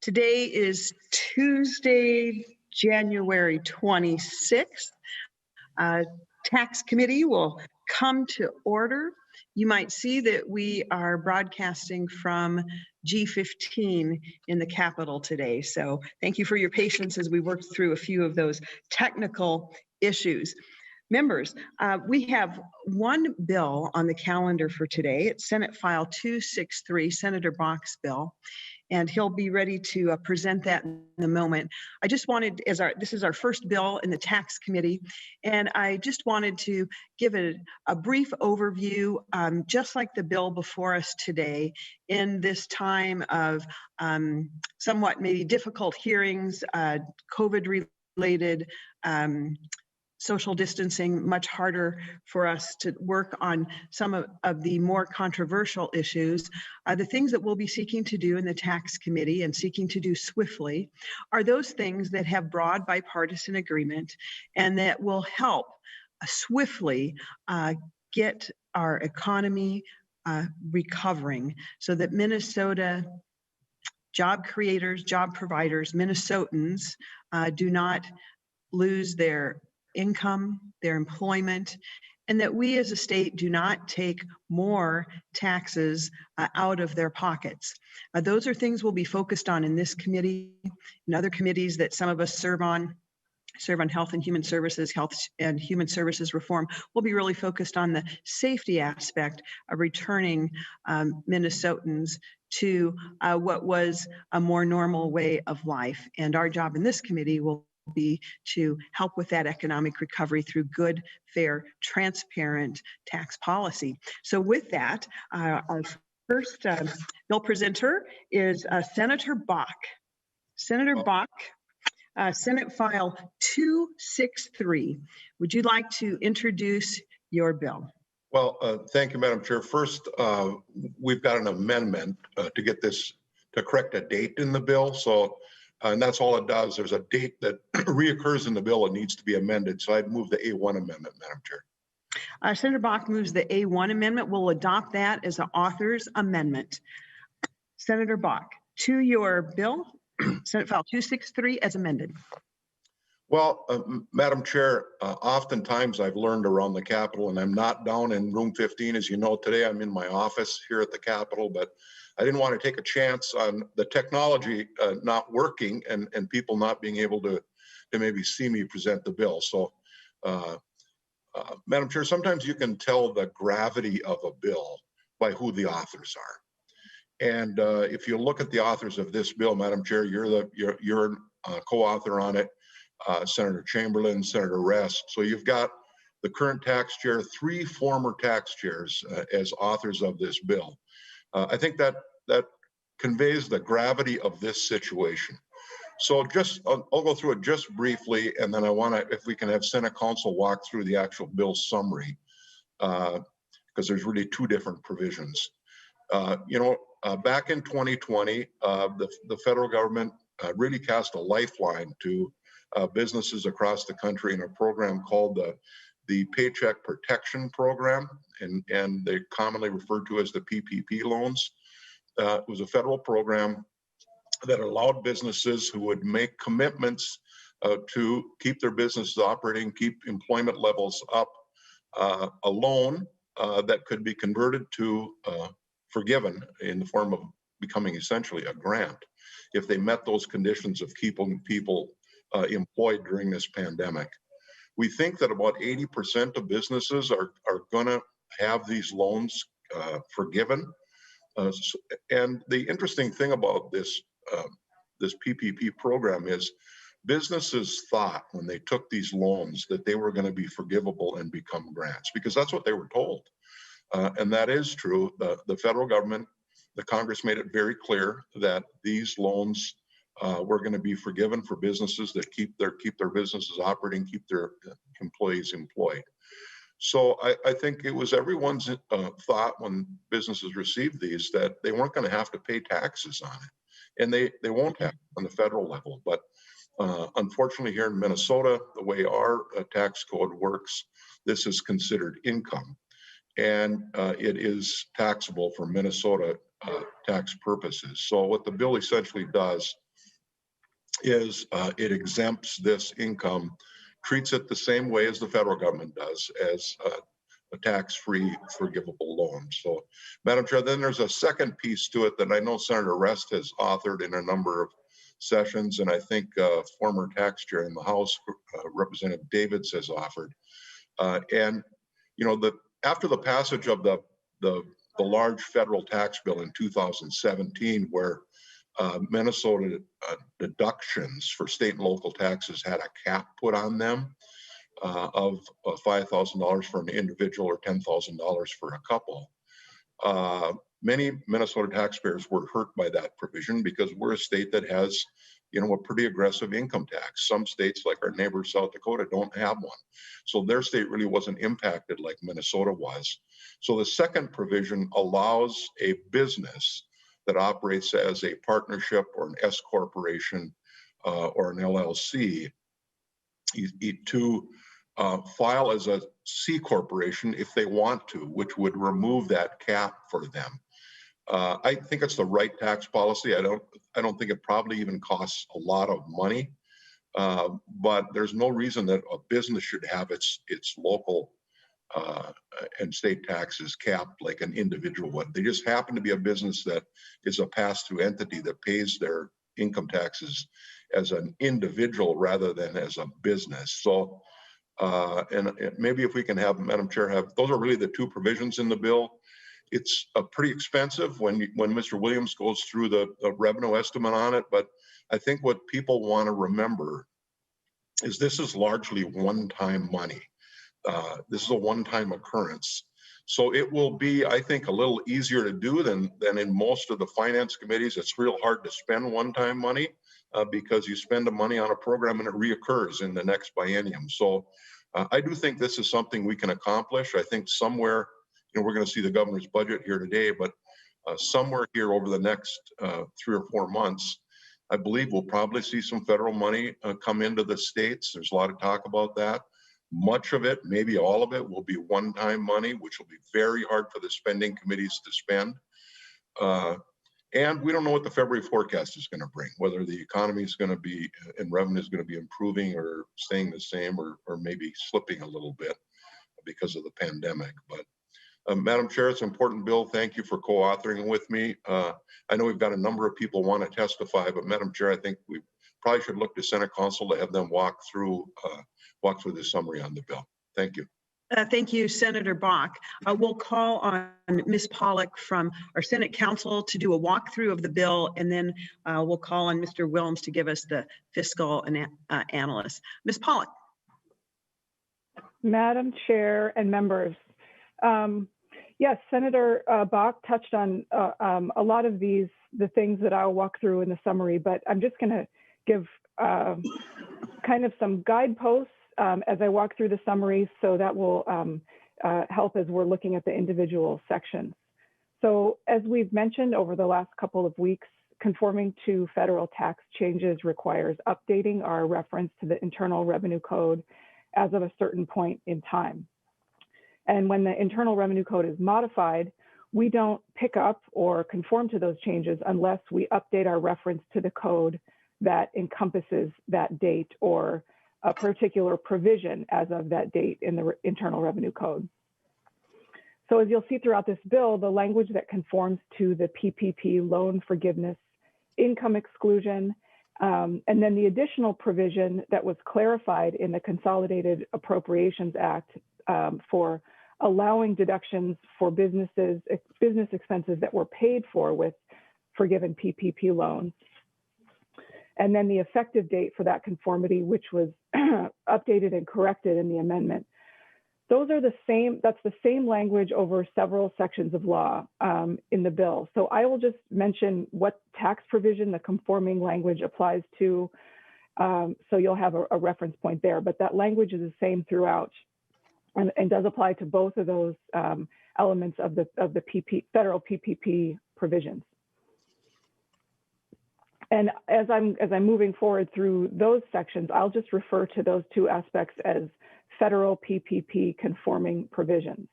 Today is Tuesday, January 26th. Tax Committee will come to order. You might see that we are broadcasting from G15 in the Capitol today. So thank you for your patience as we work through a few of those technical issues. Members, we have one bill on the calendar for today. It's Senate File 263, Senator Bak's bill, and he'll be ready to present that in a moment. I just wanted, this is our first bill in the Tax Committee, and I just wanted to give it a brief overview, just like the bill before us today, in this time of somewhat maybe difficult hearings, COVID-related social distancing, much harder for us to work on some of the more controversial issues. The things that we'll be seeking to do in the Tax Committee and seeking to do swiftly are those things that have broad bipartisan agreement and that will help swiftly get our economy recovering so that Minnesota job creators, job providers, Minnesotans do not lose their income, their employment, and that we as a state do not take more taxes out of their pockets. Those are things we'll be focused on in this committee and other committees that some of us serve on Health and Human Services, Health and Human Services Reform. We'll be really focused on the safety aspect of returning Minnesotans to what was a more normal way of life. And our job in this committee will be to help with that economic recovery through good, fair, transparent tax policy. So with that, our first bill presenter is Senator Bakk. Senator Bakk, Senate File 263. Would you like to introduce your bill? Well, thank you, Madam Chair. First, we've got an amendment to get this, to correct a date in the bill. So, and that's all it does. There's a date that reoccurs in the bill. It needs to be amended. So I'd move the A1 amendment, Madam Chair. Senator Bakk moves the A1 amendment. We'll adopt that as an author's amendment. Senator Bakk, to your bill, Senate File 263 as amended. Well, Madam Chair, oftentimes I've learned around the Capitol, and I'm not down in room 15. As you know, today I'm in my office here at the Capitol, but I didn't want to take a chance on the technology not working and people not being able to maybe see me present the bill. So, Madam Chair, sometimes you can tell the gravity of a bill by who the authors are. And if you look at the authors of this bill, Madam Chair, you're co-author on it, Senator Chamberlain, Senator Rest. So you've got the current tax chair, 3 former tax chairs as authors of this bill. I think that conveys the gravity of this situation. So I'll go through it just briefly, and then I want to, if we can have Senate Council walk through the actual bill summary, because there's really 2 different provisions. Back in 2020, the federal government really cast a lifeline to businesses across the country in a program called the Paycheck Protection Program, and they're commonly referred to as the PPP loans. It was a federal program that allowed businesses who would make commitments to keep their businesses operating, keep employment levels up, a loan that could be converted to forgiven in the form of becoming essentially a grant if they met those conditions of keeping people employed during this pandemic. We think that about 80% of businesses are going to have these loans forgiven. And the interesting thing about this PPP program is businesses thought when they took these loans that they were going to be forgivable and become grants, because that's what they were told. And that is true. The federal government, the Congress made it very clear that these loans were going to be forgiven for businesses that keep their businesses operating, keep their employees employed. So I think it was everyone's thought when businesses received these that they weren't going to have to pay taxes on it, and they won't have on the federal level. But unfortunately, here in Minnesota, the way our tax code works, this is considered income, and it is taxable for Minnesota tax purposes. So what the bill essentially does is it exempts this income, treats it the same way as the federal government does, as a tax-free forgivable loan. So, Madam Chair, then there's a second piece to it that I know Senator Rest has authored in a number of sessions, and I think former tax chair in the House, Representative Davids, has offered. And you know, after the passage of the large federal tax bill in 2017, where Minnesota deductions for state and local taxes had a cap put on them of $5,000 for an individual or $10,000 for a couple. Many Minnesota taxpayers were hurt by that provision because we're a state that has, you know, a pretty aggressive income tax. Some states, like our neighbor South Dakota, don't have one. So their state really wasn't impacted like Minnesota was. So the second provision allows a business that operates as a partnership or an S corporation or an LLC to file as a C corporation if they want to, which would remove that cap for them. I think it's the right tax policy. I don't think it probably even costs a lot of money, but there's no reason that a business should have its local and state taxes capped like an individual would. They just happen to be a business that is a pass-through entity that pays their income taxes as an individual rather than as a business. So, and maybe if we can have, Madam Chair, those are really the two provisions in the bill. It's pretty expensive when Mr. Williams goes through the revenue estimate on it, but I think what people want to remember is this is largely one-time money. This is a one-time occurrence. So it will be, I think, a little easier to do than in most of the finance committees. It's real hard to spend one-time money because you spend the money on a program and it reoccurs in the next biennium. So I do think this is something we can accomplish. I think somewhere, you know, we're going to see the governor's budget here today, but somewhere here over the next 3 or 4 months, I believe we'll probably see some federal money come into the states. There's a lot of talk about that. Much of it, maybe all of it, will be one-time money, which will be very hard for the spending committees to spend. And we don't know what the February forecast is going to bring, whether the economy is going to be and revenue is going to be improving or staying the same or maybe slipping a little bit because of the pandemic. But Madam Chair, it's an important bill. Thank you for co-authoring with me. I know we've got a number of people want to testify, but Madam Chair, I think we probably should look to Senate Council to have them walk through the summary on the bill. Thank you. Thank you, Senator Bakk. We'll call on Ms. Pollock from our Senate Council to do a walkthrough of the bill, and then we'll call on Mr. Wilms to give us the fiscal analyst. Ms. Pollock. Madam Chair and members, yes, Senator Bakk touched on a lot of the things that I'll walk through in the summary, but I'm just going to give kind of some guideposts as I walk through the summary, so that will help as we're looking at the individual sections. So as we've mentioned over the last couple of weeks, conforming to federal tax changes requires updating our reference to the Internal Revenue Code as of a certain point in time. And when the Internal Revenue Code is modified, we don't pick up or conform to those changes unless we update our reference to the code that encompasses that date or a particular provision as of that date in the Internal Revenue Code. So as you'll see throughout this bill, the language that conforms to the PPP loan forgiveness, income exclusion, and then the additional provision that was clarified in the Consolidated Appropriations Act for allowing deductions for business expenses that were paid for with forgiven PPP loans. And then the effective date for that conformity, which was updated and corrected in the amendment. Those are the same, that's the same language over several sections of law in the bill. So I will just mention what tax provision the conforming language applies to, so you'll have a reference point there, but that language is the same throughout and does apply to both of those elements of the federal PPP provisions. And as I'm moving forward through those sections, I'll just refer to those two aspects as federal PPP conforming provisions.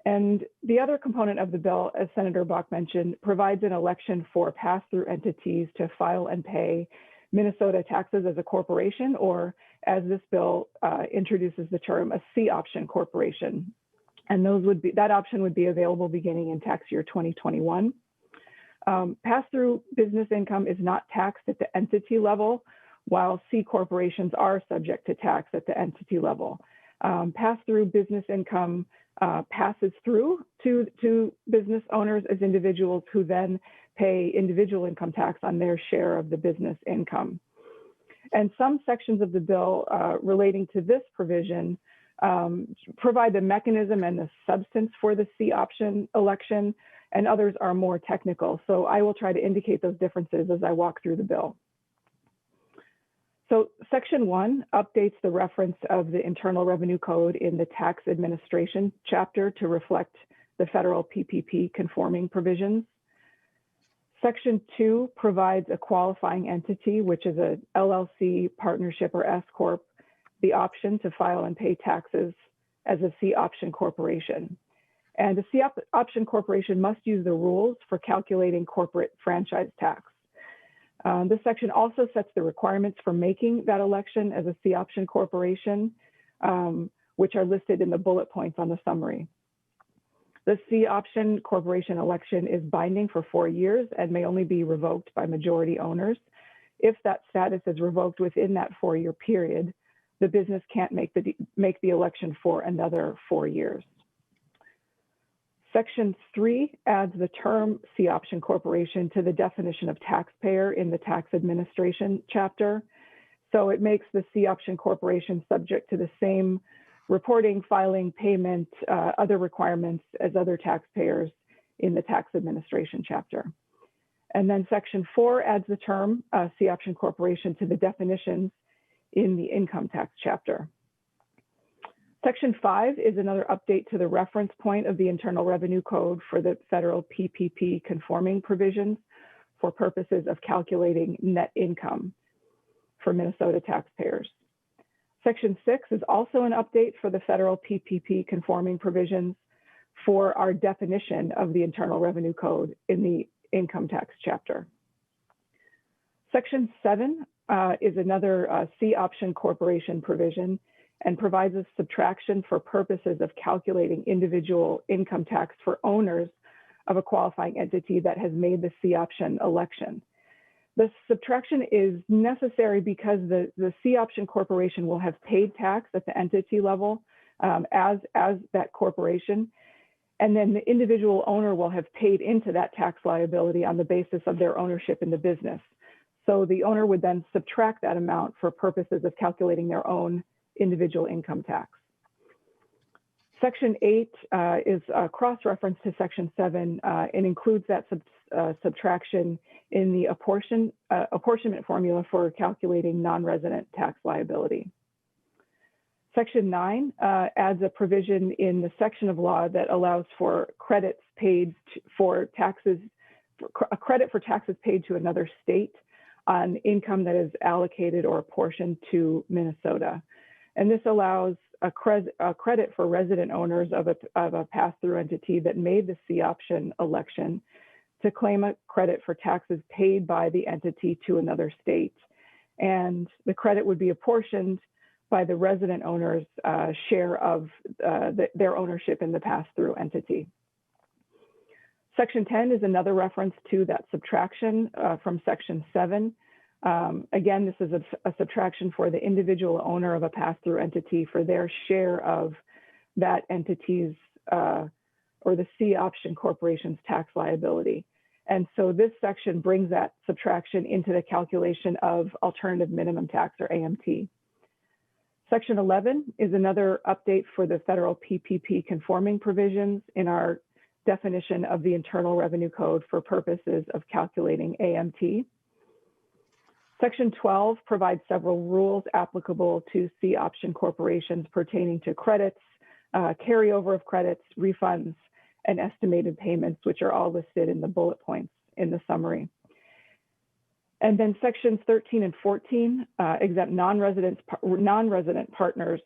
And the other component of the bill, as Senator Bakk mentioned, provides an election for pass-through entities to file and pay Minnesota taxes as a corporation, or as this bill introduces the term, a C option corporation. And that option would be available beginning in tax year 2021. Pass-through business income is not taxed at the entity level, while C corporations are subject to tax at the entity level. Pass-through business income passes through to business owners as individuals, who then pay individual income tax on their share of the business income. And some sections of the bill relating to this provision provide the mechanism and the substance for the C option election, and others are more technical. So I will try to indicate those differences as I walk through the bill. So Section 1 updates the reference of the Internal Revenue Code in the Tax Administration chapter to reflect the federal PPP conforming provisions. Section 2 provides a qualifying entity, which is a LLC, partnership, or S Corp, the option to file and pay taxes as a C option corporation. And a C option corporation must use the rules for calculating corporate franchise tax. This section also sets the requirements for making that election as a C option corporation, which are listed in the bullet points on the summary. The C option corporation election is binding for 4 years and may only be revoked by majority owners. If that status is revoked within that 4-year period, the business can't make the election for another 4 years. Section 3 adds the term C option corporation to the definition of taxpayer in the Tax Administration chapter. So it makes the C option corporation subject to the same reporting, filing, payment, other requirements as other taxpayers in the Tax Administration chapter. And then Section 4 adds the term C option corporation to the definitions in the Income Tax chapter. Section 5 is another update to the reference point of the Internal Revenue Code for the federal PPP conforming provisions for purposes of calculating net income for Minnesota taxpayers. Section 6 is also an update for the federal PPP conforming provisions for our definition of the Internal Revenue Code in the Income Tax chapter. Section 7 is another C option corporation provision and provides a subtraction for purposes of calculating individual income tax for owners of a qualifying entity that has made the C option election. The subtraction is necessary because the C option corporation will have paid tax at the entity level as that corporation, and then the individual owner will have paid into that tax liability on the basis of their ownership in the business. So the owner would then subtract that amount for purposes of calculating their own individual income tax. Section 8 is a cross-reference to Section 7 and includes that subtraction in the apportionment formula for calculating non-resident tax liability. Section 9 adds a provision in the section of law that allows for credits paid for taxes, a credit for taxes paid to another state on income that is allocated or apportioned to Minnesota. And this allows a credit for resident owners of a pass-through entity that made the C option election to claim a credit for taxes paid by the entity to another state. And the credit would be apportioned by the resident owner's share of their ownership in the pass-through entity. Section 10 is another reference to that subtraction from Section 7. Again, this is a subtraction for the individual owner of a pass-through entity for their share of that entity's or the C option corporation's tax liability. And so this section brings that subtraction into the calculation of alternative minimum tax, or AMT. Section 11 is another update for the federal PPP conforming provisions in our definition of the Internal Revenue Code for purposes of calculating AMT. Section 12 provides several rules applicable to C option corporations pertaining to credits, carryover of credits, refunds, and estimated payments, which are all listed in the bullet points in the summary. And then sections 13 and 14 exempt non-resident partners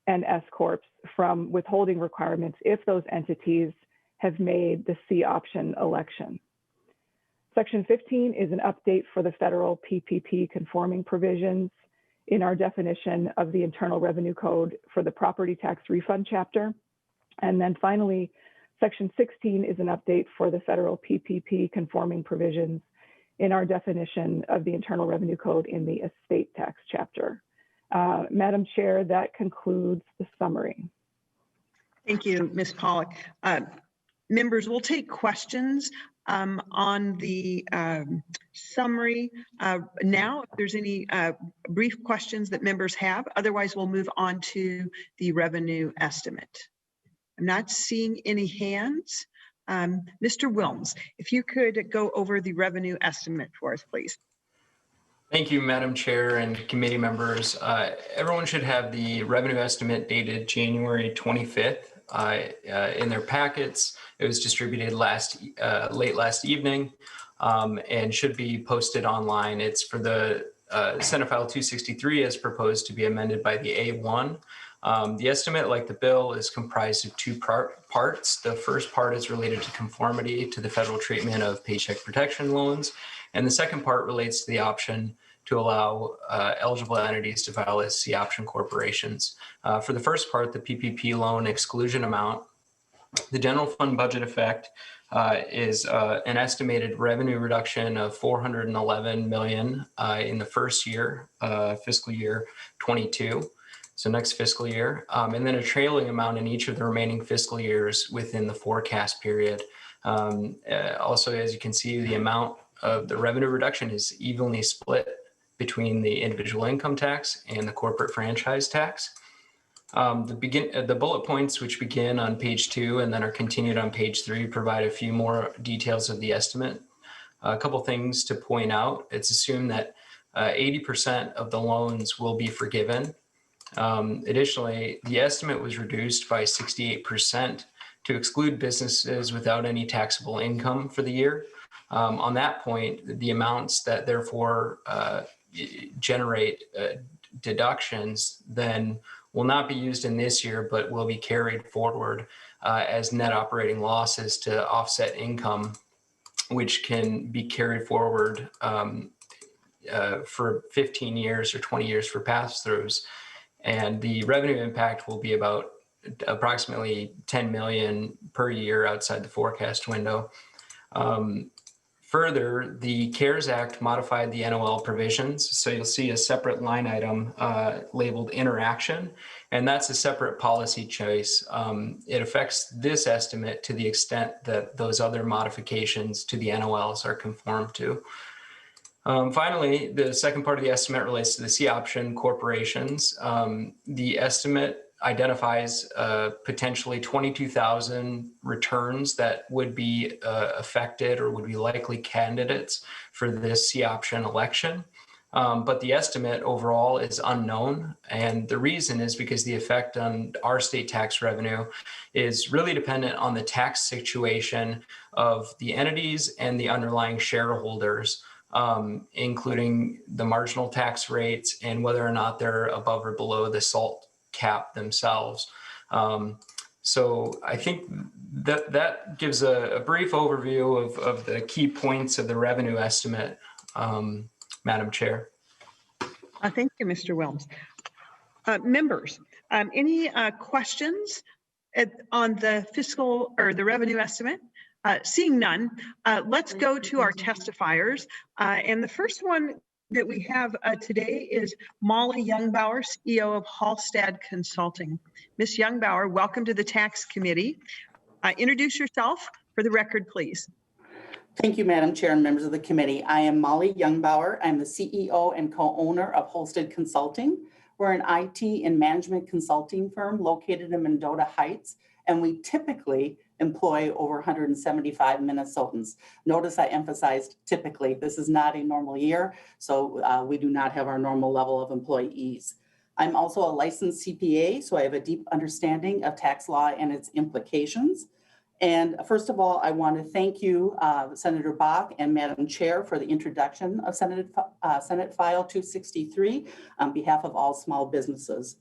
and S Corps from withholding requirements if those entities have made the C option election. Section 15 is an update for the federal PPP conforming provisions in our definition of the Internal Revenue Code for the property tax refund chapter. And then finally, Section 16 is an update for the federal PPP conforming provisions in our definition of the Internal Revenue Code in the estate tax chapter. Madam Chair, that concludes the summary. Thank you, Ms. Pollock. Members, we'll take questions on the summary now, if there's any brief questions that members have. Otherwise, we'll move on to the revenue estimate. I'm not seeing any hands. Mr. Wilms, if you could go over the revenue estimate for us, please. Thank you, Madam Chair and committee members. Everyone should have the revenue estimate dated January 25th in their packets. It was distributed late last evening and should be posted online. It's for the Senate File 263 as proposed to be amended by the A1. The estimate, like the bill, is comprised of two parts. The first part is related to conformity to the federal treatment of paycheck protection loans. And the second part relates to the option to allow eligible entities to file as C-option corporations. For the first part, the PPP loan exclusion amount, the general fund budget effect is an estimated revenue reduction of $411 million in the first year, fiscal year 22. So next fiscal year, and then a trailing amount in each of the remaining fiscal years within the forecast period. Also, as you can see, the amount of the revenue reduction is evenly split between the individual income tax and the corporate franchise tax. The bullet points, which begin on page 2 and then are continued on page 3, provide a few more details of the estimate. A couple things to point out. It's assumed that 80% of the loans will be forgiven. Additionally, the estimate was reduced by 68% to exclude businesses without any taxable income for the year. On that point, the amounts that therefore generate deductions then will not be used in this year, but will be carried forward as net operating losses to offset income, which can be carried forward for 15 years or 20 years for pass-throughs. And the revenue impact will be about approximately 10 million per year outside the forecast window. Further, the CARES Act modified the NOL provisions. So you'll see a separate line item labeled interaction, and that's a separate policy choice. It affects this estimate to the extent that those other modifications to the NOLs are conformed to. Finally, the second part of the estimate relates to the C-option corporations. The estimate identifies potentially 22,000 returns that would be affected or would be likely candidates for this C-option election. But the estimate overall is unknown. And the reason is because the effect on our state tax revenue is really dependent on the tax situation of the entities and the underlying shareholders, including the marginal tax rates and whether or not they're above or below the SALT cap themselves. So I think that gives a brief overview of the key points of the revenue estimate, Madam Chair. Thank you, Mr. Wilms. Members, any questions on the fiscal or the revenue estimate? Seeing none, let's go to our testifiers. And the first one that we have today is Molly Youngbauer, CEO of Hallstad Consulting. Ms. Youngbauer, welcome to the Tax Committee. Introduce yourself for the record, please. Thank you, Madam Chair and members of the committee. I am Molly Youngbauer. I'm the CEO and co-owner of Hallstad Consulting. We're an IT and management consulting firm located in Mendota Heights, and we typically employ over 175 Minnesotans. Notice I emphasized typically. This is not a normal year, so we do not have our normal level of employees. I'm also a licensed CPA, so I have a deep understanding of tax law and its implications. And first of all, I want to thank you, Senator Bach and Madam Chair, for the introduction of Senate File 263 on behalf of all small businesses.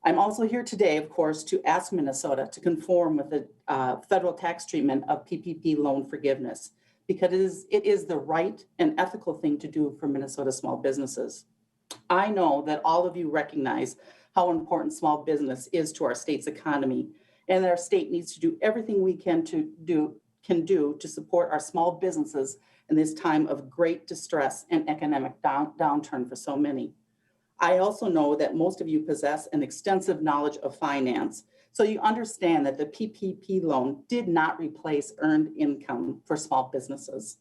I'm also here today, of course, to ask Minnesota to conform with the federal tax treatment of PPP loan forgiveness, because it is the right and ethical thing to do for Minnesota small businesses. I know that all of you recognize how important small business is to our state's economy, and that our state needs to do everything we can do to support our small businesses in this time of great distress and economic downturn for so many. I also know that most of you possess an extensive knowledge of finance, so you understand that the PPP loan did not replace earned income for small businesses.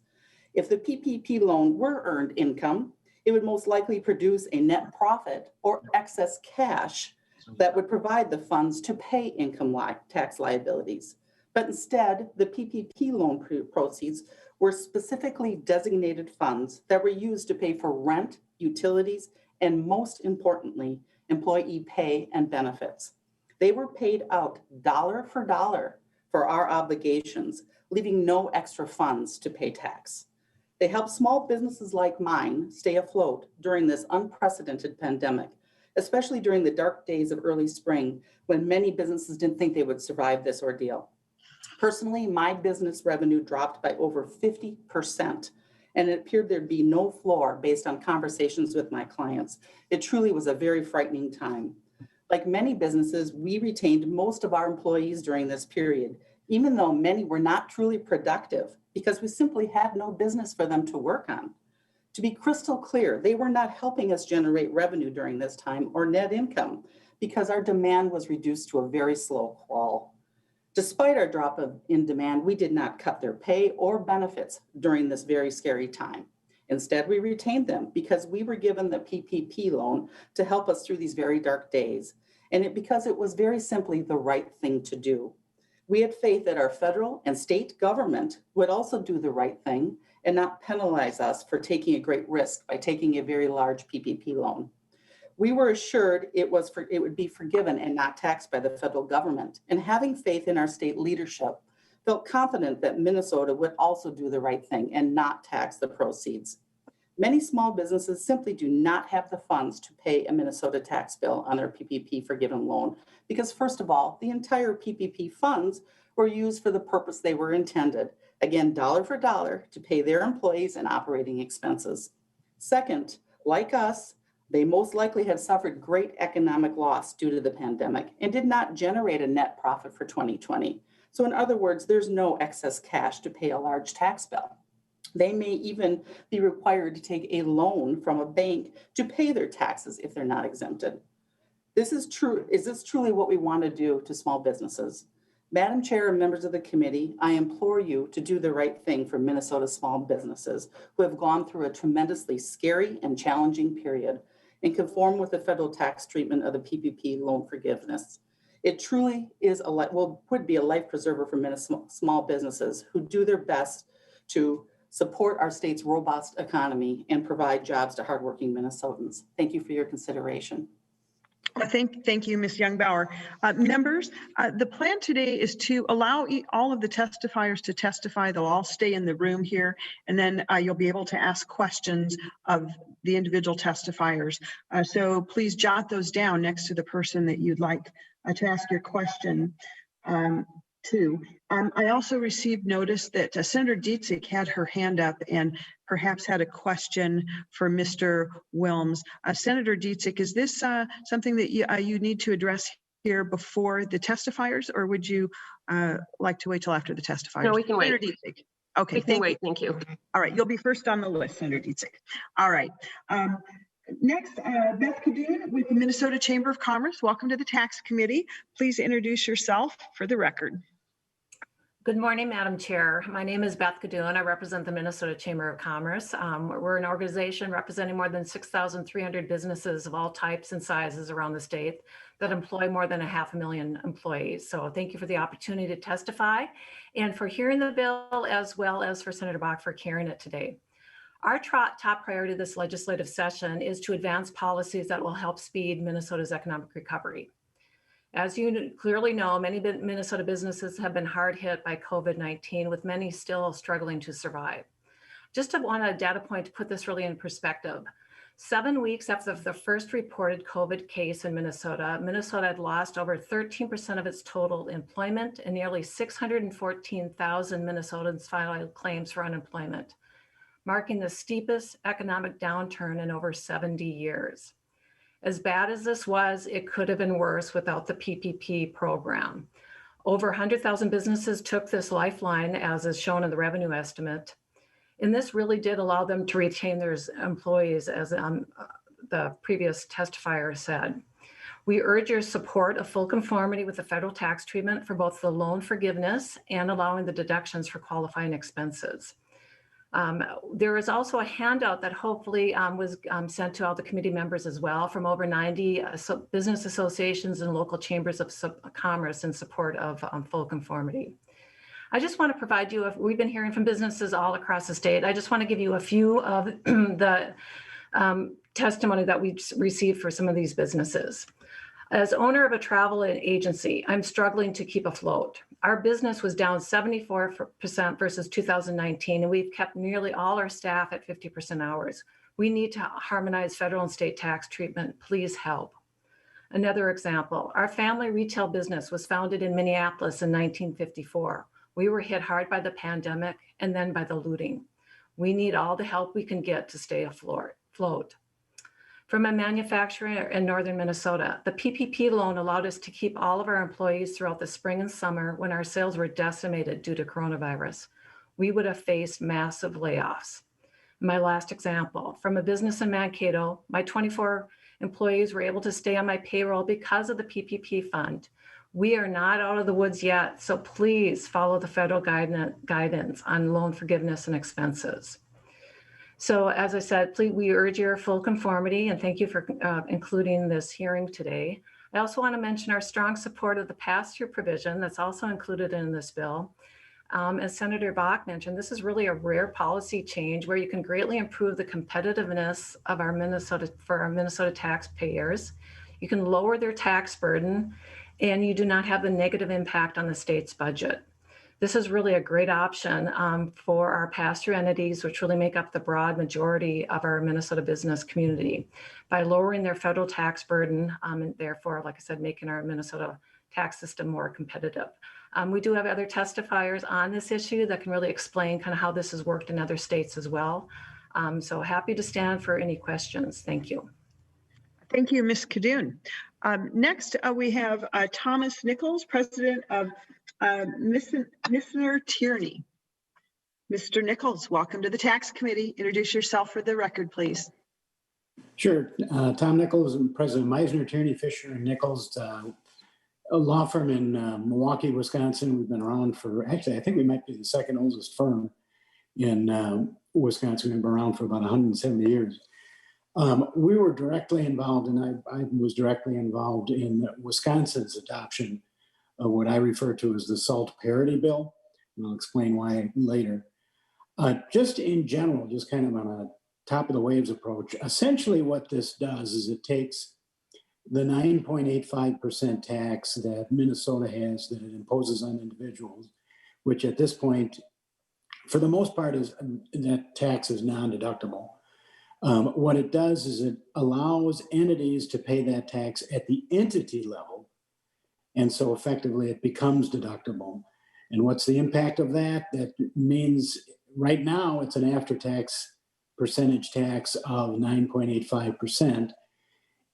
If the PPP loan were earned income, it would most likely produce a net profit or excess cash that would provide the funds to pay income tax liabilities. But instead, the PPP loan proceeds were specifically designated funds that were used to pay for rent, utilities, and most importantly, employee pay and benefits. They were paid out dollar for dollar for our obligations, leaving no extra funds to pay tax. They help small businesses like mine stay afloat during this unprecedented pandemic, especially during the dark days of early spring when many businesses didn't think they would survive this ordeal. Personally, my business revenue dropped by over 50%, and it appeared there'd be no floor based on conversations with my clients. It truly was a very frightening time. Like many businesses, we retained most of our employees during this period, even though many were not truly productive because we simply had no business for them to work on. To be crystal clear, they were not helping us generate revenue during this time or net income because our demand was reduced to a very slow crawl. Despite our drop in demand, we did not cut their pay or benefits during this very scary time. Instead, we retained them because we were given the PPP loan to help us through these very dark days, and because it was very simply the right thing to do. We had faith that our federal and state government would also do the right thing and not penalize us for taking a great risk by taking a very large PPP loan. We were assured it would be forgiven and not taxed by the federal government, and having faith in our state leadership, felt confident that Minnesota would also do the right thing and not tax the proceeds. Many small businesses simply do not have the funds to pay a Minnesota tax bill on their PPP forgiven loan because, first of all, the entire PPP funds were used for the purpose they were intended, again, dollar for dollar, to pay their employees and operating expenses. Second, like us, they most likely had suffered great economic loss due to the pandemic and did not generate a net profit for 2020. So in other words, there's no excess cash to pay a large tax bill. They may even be required to take a loan from a bank to pay their taxes if they're not exempted. Is this truly what we want to do to small businesses? Madam Chair and members of the committee, I implore you to do the right thing for Minnesota small businesses who have gone through a tremendously scary and challenging period and conform with the federal tax treatment of the PPP loan forgiveness. It truly is would be a life preserver for small businesses who do their best to support our state's robust economy and provide jobs to hardworking Minnesotans. Thank you for your consideration. Thank you, Ms. Youngbauer. Members, the plan today is to allow all of the testifiers to testify. They'll all stay in the room here, and then you'll be able to ask questions of the individual testifiers. So please jot those down next to the person that you'd like to ask your question to. I also received notice that Senator Dietzig had her hand up and perhaps had a question for Mr. Wilms. Senator Dietzig, is this something that you need to address here before the testifiers, or would you like to wait till after the testifiers? No, we can wait. Senator Dietzig. Okay, we can wait. Thank you. All right, you'll be first on the list, Senator Dietzig. All right. Next, Beth Cadoon with the Minnesota Chamber of Commerce. Welcome to the Tax Committee. Please introduce yourself for the record. Good morning, Madam Chair. My name is Beth Cadoon. I represent the Minnesota Chamber of Commerce. We're an organization representing more than 6,300 businesses of all types and sizes around the state that employ more than 500,000 employees. So thank you for the opportunity to testify and for hearing the bill, as well as for Senator Bach for carrying it today. Our top priority this legislative session is to advance policies that will help speed Minnesota's economic recovery. As you clearly know, many Minnesota businesses have been hard hit by COVID-19, with many still struggling to survive. Just to want a data point to put this really in perspective, 7 weeks after the first reported COVID case in Minnesota, Minnesota had lost over 13% of its total employment, and nearly 614,000 Minnesotans filed claims for unemployment, marking the steepest economic downturn in over 70 years. As bad as this was, it could have been worse without the PPP program. Over 100,000 businesses took this lifeline, as is shown in the revenue estimate. And this really did allow them to retain their employees, as the previous testifier said. We urge your support of full conformity with the federal tax treatment for both the loan forgiveness and allowing the deductions for qualifying expenses. There is also a handout that hopefully was sent to all the committee members as well from over 90 business associations and local chambers of commerce in support of full conformity. I just want to provide you, we've been hearing from businesses all across the state. I just want to give you a few of the testimony that we received for some of these businesses. As owner of a travel agency, I'm struggling to keep afloat. Our business was down 74% versus 2019, and we've kept nearly all our staff at 50% hours. We need to harmonize federal and state tax treatment. Please help. Another example, our family retail business was founded in Minneapolis in 1954. We were hit hard by the pandemic and then by the looting. We need all the help we can get to stay afloat. From a manufacturer in northern Minnesota, the PPP loan allowed us to keep all of our employees throughout the spring and summer when our sales were decimated due to coronavirus. We would have faced massive layoffs. My last example, from a business in Mankato, my 24 employees were able to stay on my payroll because of the PPP fund. We are not out of the woods yet, so please follow the federal guidance on loan forgiveness and expenses. So as I said, please, we urge your full conformity, and thank you for including this hearing today. I also want to mention our strong support of the pass-through provision that's also included in this bill. As Senator Bakk mentioned, this is really a rare policy change where you can greatly improve the competitiveness of our Minnesota taxpayers. You can lower their tax burden, and you do not have the negative impact on the state's budget. This is really a great option for our pass-through entities, which really make up the broad majority of our Minnesota business community, by lowering their federal tax burden and therefore, like I said, making our Minnesota tax system more competitive. We do have other testifiers on this issue that can really explain kind of how this has worked in other states as well. So happy to stand for any questions. Thank you. Thank you, Ms. Kadoun. Next, we have Thomas Nichols, president of Misner Tierney. Mr. Nichols, welcome to the Tax Committee. Introduce yourself for the record, please. Sure. Tom Nichols, I'm president of Misner Tierney, Fisher and Nichols, a law firm in Milwaukee, Wisconsin. We've been around for, actually, I think we might be the second oldest firm in Wisconsin. We've been around for about 170 years. We were directly involved, and I was directly involved in Wisconsin's adoption of what I refer to as the SALT parity bill, and I'll explain why later. Just in general, just kind of on a top of the waves approach, essentially what this does is it takes the 9.85% tax that Minnesota has that it imposes on individuals, which at this point, for the most part, is that tax is non-deductible. What it does is it allows entities to pay that tax at the entity level. And so effectively it becomes deductible. And what's the impact of that? That means right now it's an after-tax percentage tax of 9.85%.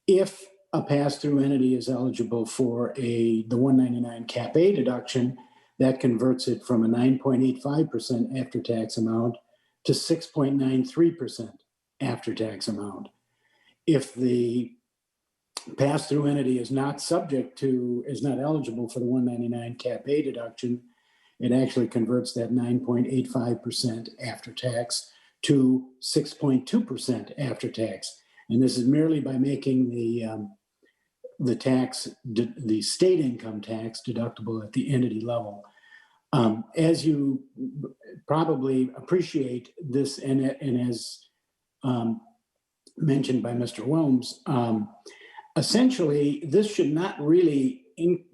If a pass-through entity is eligible for the 199 Cap A deduction, that converts it from a 9.85% after-tax amount to 6.93% after-tax amount. If the pass-through entity is not eligible for the 199 Cap A deduction, it actually converts that 9.85% after-tax to 6.2% after-tax. And this is merely by making the state income tax deductible at the entity level. As you probably appreciate this, and as mentioned by Mr. Wilms, essentially, this should not really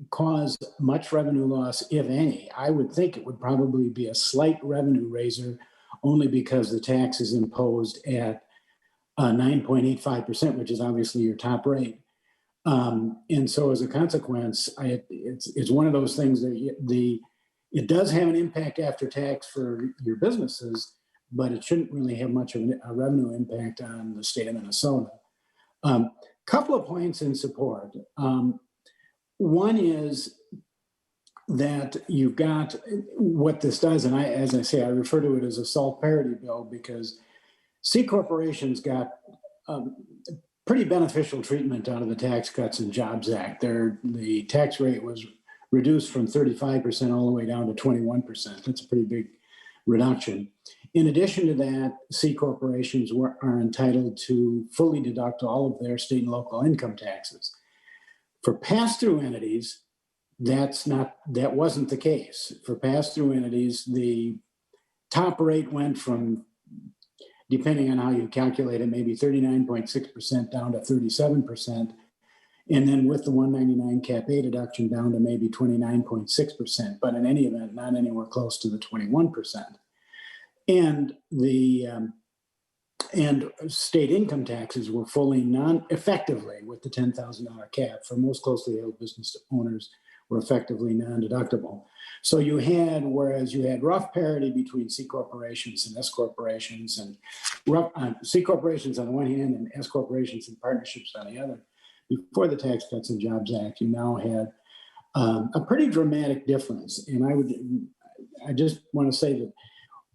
cause much revenue loss, if any. I would think it would probably be a slight revenue raiser, only because the tax is imposed at 9.85%, which is obviously your top rate. And so as a consequence, it's one of those things that it does have an impact after tax for your businesses, but it shouldn't really have much of a revenue impact on the state of Minnesota. Couple of points in support. One is that you've got what this does, and as I say, I refer to it as a SALT parity bill because C corporations got pretty beneficial treatment out of the Tax Cuts and Jobs Act. The tax rate was reduced from 35% all the way down to 21%. That's a pretty big reduction. In addition to that, C corporations are entitled to fully deduct all of their state and local income taxes. For pass-through entities, that wasn't the case. For pass-through entities, the top rate went from, depending on how you calculate it, maybe 39.6% down to 37%. And then with the 199 cap A deduction down to maybe 29.6%, but in any event, not anywhere close to the 21%. And and state income taxes were fully effectively with the $10,000 cap for most closely held business owners were effectively non-deductible. So whereas you had rough parity between C corporations and S corporations, and C corporations on the one hand and S corporations and partnerships on the other, before the Tax Cuts and Jobs Act, you now had a pretty dramatic difference. And I just want to say that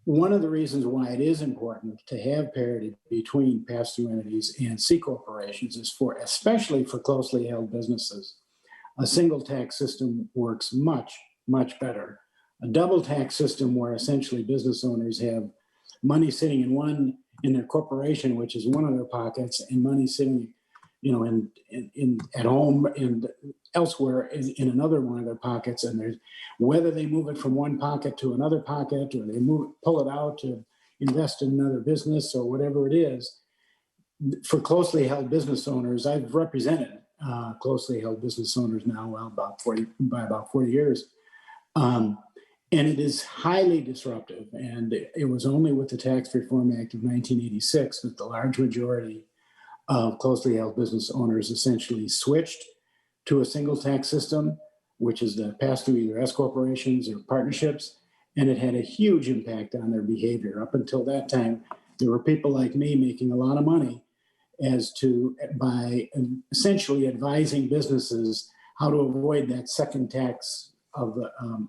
one of the reasons why it is important to have parity between pass-through entities and C corporations is especially for closely held businesses. A single tax system works much, much better. A double tax system where essentially business owners have money sitting in their corporation, which is one of their pockets, and money sitting, at home and elsewhere in another one of their pockets. And whether they move it from one pocket to another pocket, or they pull it out to invest in another business or whatever it is. For closely held business owners, I've represented closely held business owners now, by about 40 years. And it is highly disruptive. And it was only with the Tax Reform Act of 1986 that the large majority of closely held business owners essentially switched to a single tax system, which is the pass-through either S corporations or partnerships. And it had a huge impact on their behavior. Up until that time, there were people like me making a lot of money by essentially advising businesses how to avoid that second tax of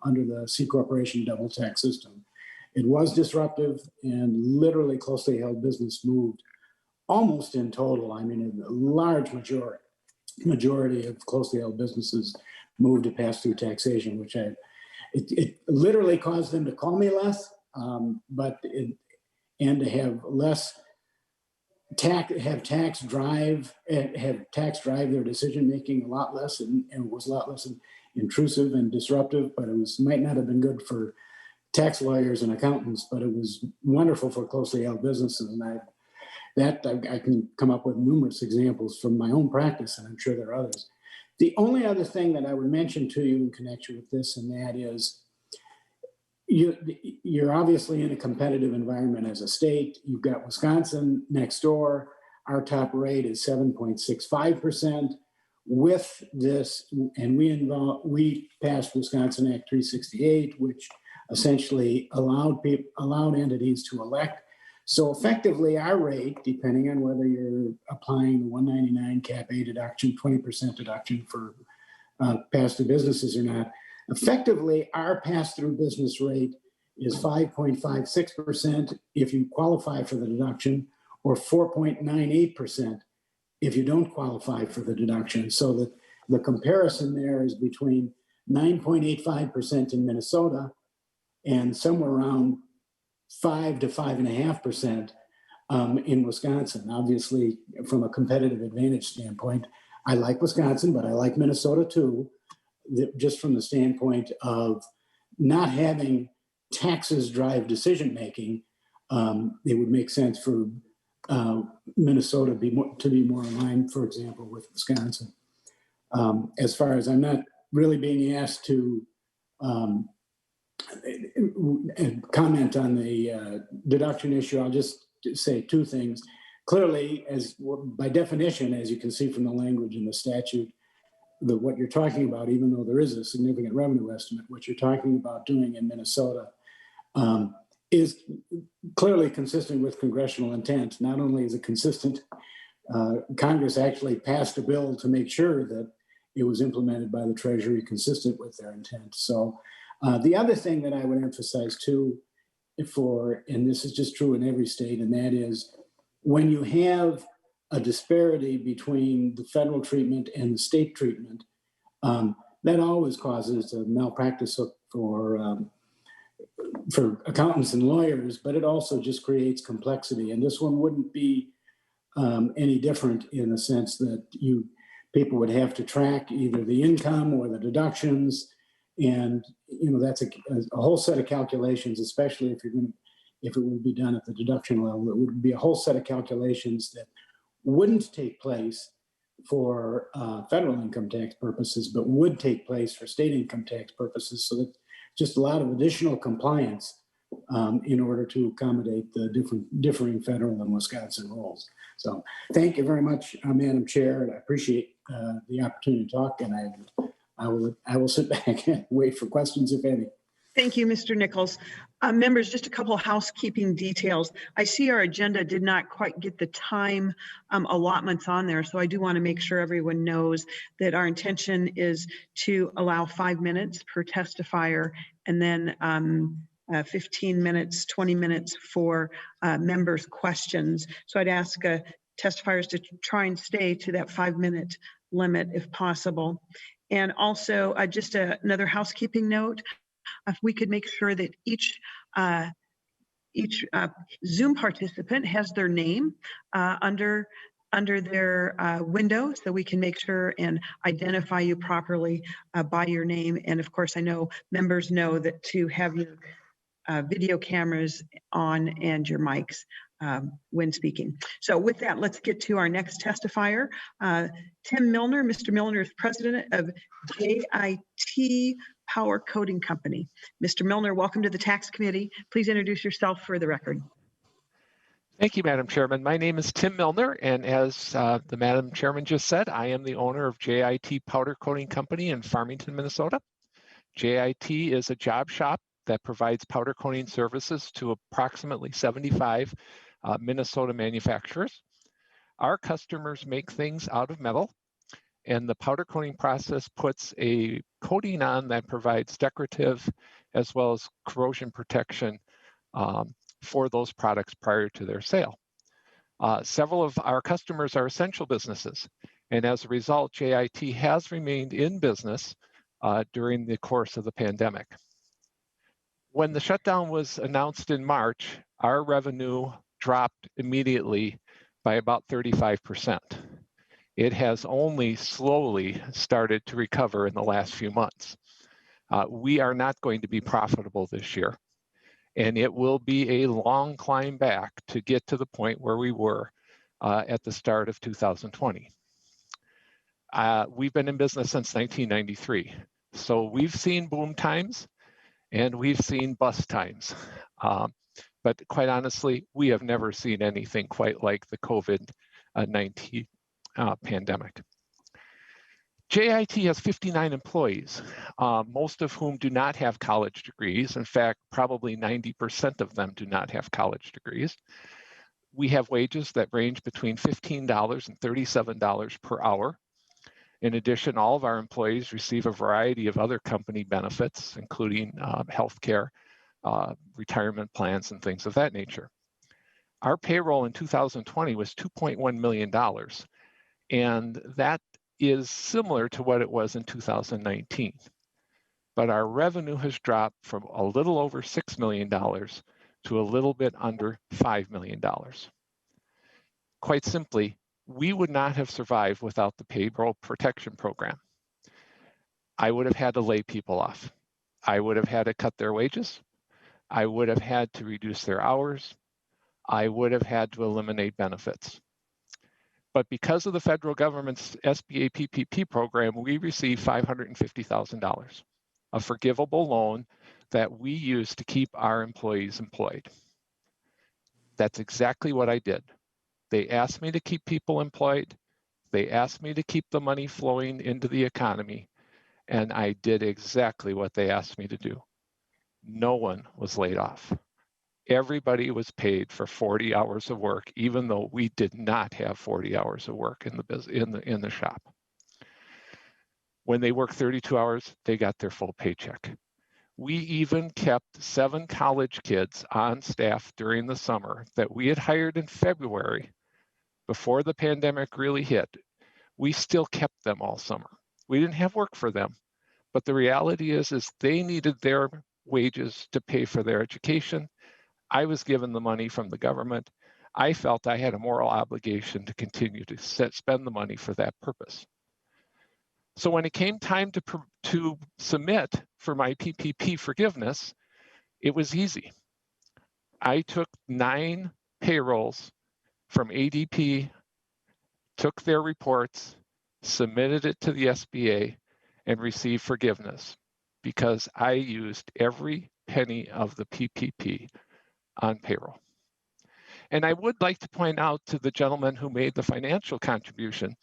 under the C corporation double tax system. It was disruptive, and literally closely held business moved almost in total. I mean, a large majority of closely held businesses moved to pass-through taxation, which it literally caused them to call me less, and to have less tax drive their decision making a lot less, and it was a lot less intrusive and disruptive. But it might not have been good for tax lawyers and accountants, but it was wonderful for closely held businesses. And I can come up with numerous examples from my own practice, and I'm sure there are others. The only other thing that I would mention to you in connection with this, and that is, you're obviously in a competitive environment as a state. You've got Wisconsin next door. Our top rate is 7.65%. With this, and we passed Wisconsin Act 368, which essentially allowed entities to elect. So effectively, our rate, depending on whether you're applying the 199 cap A deduction, 20% deduction for pass-through businesses or not, effectively, our pass-through business rate is 5.56% if you qualify for the deduction, or 4.98% if you don't qualify for the deduction. So that the comparison there is between 9.85% in Minnesota and somewhere around 5 to 5.5% in Wisconsin. Obviously, from a competitive advantage standpoint, I like Wisconsin, but I like Minnesota too, just from the standpoint of not having taxes drive decision-making. It would make sense for Minnesota to be more in line, for example, with Wisconsin. As far as I'm not really being asked to comment on the deduction issue, I'll just say two things. clearly, by definition, as you can see from the language in the statute, what you're talking about, even though there is a significant revenue estimate, what you're talking about doing in Minnesota is clearly consistent with congressional intent. Not only is it consistent, Congress actually passed a bill to make sure that it was implemented by the Treasury consistent with their intent. So the other thing that I would emphasize too, and this is just true in every state, and that is when you have a disparity between the federal treatment and the state treatment, that always causes a malpractice for accountants and lawyers, but it also just creates complexity. And this one wouldn't be any different in the sense that people would have to track either the income or the deductions. And, that's a whole set of calculations, especially if it would be done at the deduction level. It would be a whole set of calculations that wouldn't take place for federal income tax purposes, but would take place for state income tax purposes. So that just a lot of additional compliance in order to accommodate the differing federal and Wisconsin rules. So thank you very much, Madam Chair. And I appreciate the opportunity to talk, and I will sit back and wait for questions, if any. Thank you, Mr. Nichols. Members, just a couple of housekeeping details. I see our agenda did not quite get the time allotments on there, so I do want to make sure everyone knows that our intention is to allow 5 minutes per testifier, and then 15 minutes, 20 minutes for members' questions. So I'd ask testifiers to try and stay to that 5-minute limit if possible. And also just another housekeeping note, if we could make sure that each Zoom participant has their name under their window, so we can make sure and identify you properly by your name. And of course, I know members know that to have your video cameras on and your mics when speaking. So with that, let's get to our next testifier, Tim Milner. Mr. Milner is president of JIT Power Coating Company. Mr. Milner, welcome to the Tax Committee. Please introduce yourself for the record. Thank you, Madam Chairman. My name is Tim Milner, and as the Madam Chairman just said, I am the owner of JIT Powder Coating Company in Farmington, Minnesota. JIT is a job shop that provides powder coating services to approximately 75 Minnesota manufacturers. Our customers make things out of metal, and the powder coating process puts a coating on that provides decorative as well as corrosion protection for those products prior to their sale. Several of our customers are essential businesses, and as a result, JIT has remained in business during the course of the pandemic. When the shutdown was announced in March, our revenue dropped immediately by about 35%. It has only slowly started to recover in the last few months. We are not going to be profitable this year, and it will be a long climb back to get to the point where we were at the start of 2020. We've been in business since 1993, so we've seen boom times and we've seen bust times. But quite honestly, we have never seen anything quite like the COVID-19 pandemic. JIT has 59 employees, most of whom do not have college degrees. In fact, probably 90% of them do not have college degrees. We have wages that range between $15 and $37 per hour. In addition, all of our employees receive a variety of other company benefits, including healthcare, retirement plans, and things of that nature. Our payroll in 2020 was $2.1 million, and that is similar to what it was in 2019. But our revenue has dropped from a little over $6 million to a little bit under $5 million. Quite simply, we would not have survived without the payroll protection program. I would have had to lay people off. I would have had to cut their wages. I would have had to reduce their hours. I would have had to eliminate benefits. But because of the federal government's SBA PPP program, we received $550,000, a forgivable loan that we used to keep our employees employed. That's exactly what I did. They asked me to keep people employed. They asked me to keep the money flowing into the economy, and I did exactly what they asked me to do. No one was laid off. Everybody was paid for 40 hours of work, even though we did not have 40 hours of work in the shop. When they worked 32 hours, they got their full paycheck. We even kept 7 college kids on staff during the summer that we had hired in February before the pandemic really hit. We still kept them all summer. We didn't have work for them, but the reality is they needed their wages to pay for their education. I was given the money from the government. I felt I had a moral obligation to continue to spend the money for that purpose. So when it came time to submit for my PPP forgiveness, it was easy. I took 9 payrolls from ADP, took their reports, submitted it to the SBA, and received forgiveness because I used every penny of the PPP on payroll. And I would like to point out to the gentleman who made the financial contribution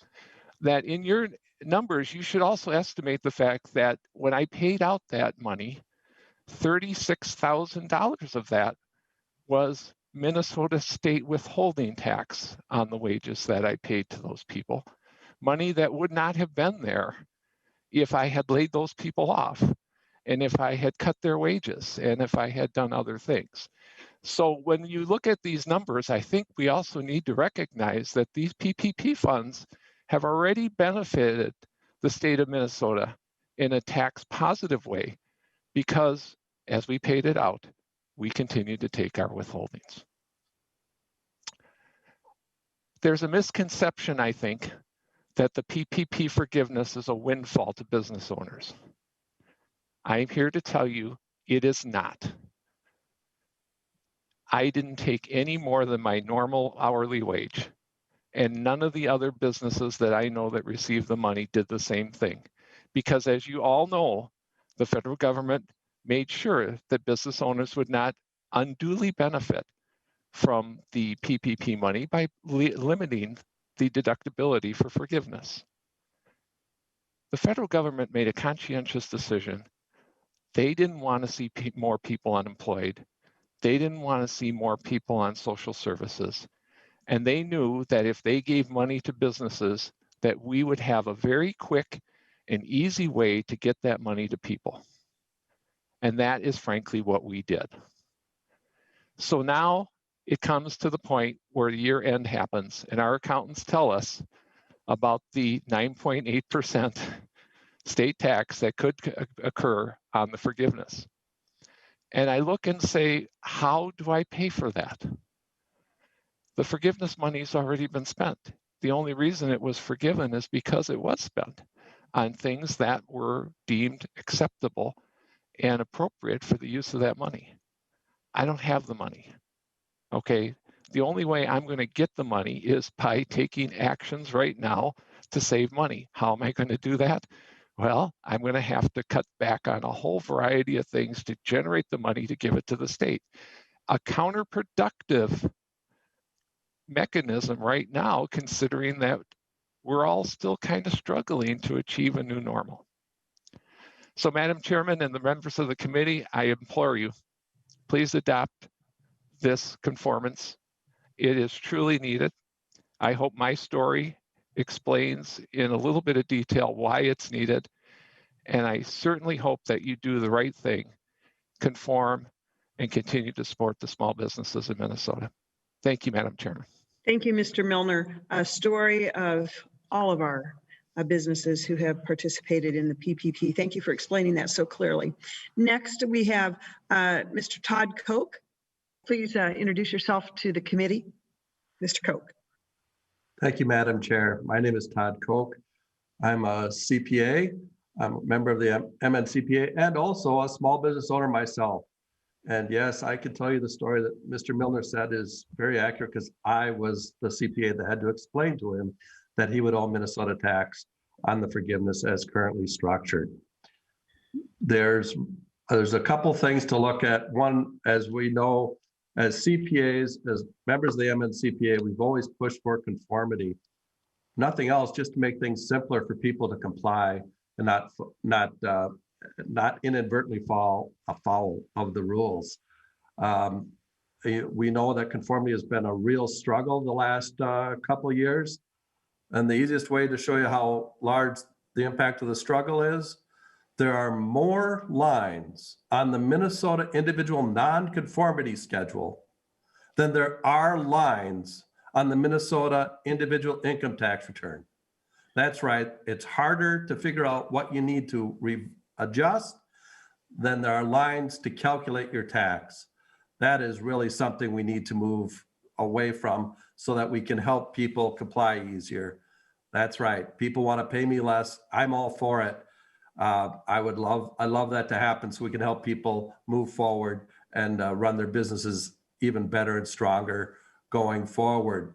that in your numbers, you should also estimate the fact that when I paid out that money, $36,000 of that was Minnesota state withholding tax on the wages that I paid to those people. Money that would not have been there if I had laid those people off and if I had cut their wages and if I had done other things. So when you look at these numbers, I think we also need to recognize that these PPP funds have already benefited the state of Minnesota in a tax positive way because as we paid it out, we continue to take our withholdings. There's a misconception, I think, that the PPP forgiveness is a windfall to business owners. I'm here to tell you it is not. I didn't take any more than my normal hourly wage, and none of the other businesses that I know that received the money did the same thing. Because as you all know, the federal government made sure that business owners would not unduly benefit from the PPP money by limiting the deductibility for forgiveness. The federal government made a conscientious decision. They didn't want to see more people unemployed. They didn't want to see more people on social services. And they knew that if they gave money to businesses, that we would have a very quick and easy way to get that money to people. And that is frankly what we did. So now it comes to the point where the year end happens and our accountants tell us about the 9.8% state tax that could occur on the forgiveness. And I look and say, how do I pay for that? The forgiveness money's already been spent. The only reason it was forgiven is because it was spent on things that were deemed acceptable and appropriate for the use of that money. I don't have the money, okay? The only way I'm gonna get the money is by taking actions right now to save money. How am I gonna do that? Well, I'm gonna have to cut back on a whole variety of things to generate the money to give it to the state. A counterproductive mechanism right now, considering that we're all still kind of struggling to achieve a new normal. So Madam Chairman and the members of the committee, I implore you, please adopt this conformance. It is truly needed. I hope my story explains in a little bit of detail why it's needed. And I certainly hope that you do the right thing, conform, and continue to support the small businesses in Minnesota. Thank you, Madam Chairman. Thank you, Mr. Milner. A story of all of our businesses who have participated in the PPP. Thank you for explaining that so clearly. Next, we have Mr. Todd Koch. Please introduce yourself to the committee. Mr. Koch. Thank you, Madam Chair. My name is Todd Koch. I'm a CPA. I'm a member of the MNCPA and also a small business owner myself. And yes, I can tell you the story that Mr. Milner said is very accurate because I was the CPA that had to explain to him that he would owe Minnesota tax on the forgiveness as currently structured. There's a couple things to look at. One, as we know, As CPAs, as members of the MNCPA, we've always pushed for conformity. Nothing else, just to make things simpler for people to comply and not inadvertently fall afoul of the rules. We know that conformity has been a real struggle the last couple of years. And the easiest way to show you how large the impact of the struggle is, there are more lines on the Minnesota individual nonconformity schedule than there are lines on the Minnesota individual income tax return. That's right. It's harder to figure out what you need to adjust than there are lines to calculate your tax. That is really something we need to move away from so that we can help people comply easier. That's right. People want to pay me less. I'm all for it. I love that to happen so we can help people move forward and run their businesses even better and stronger going forward.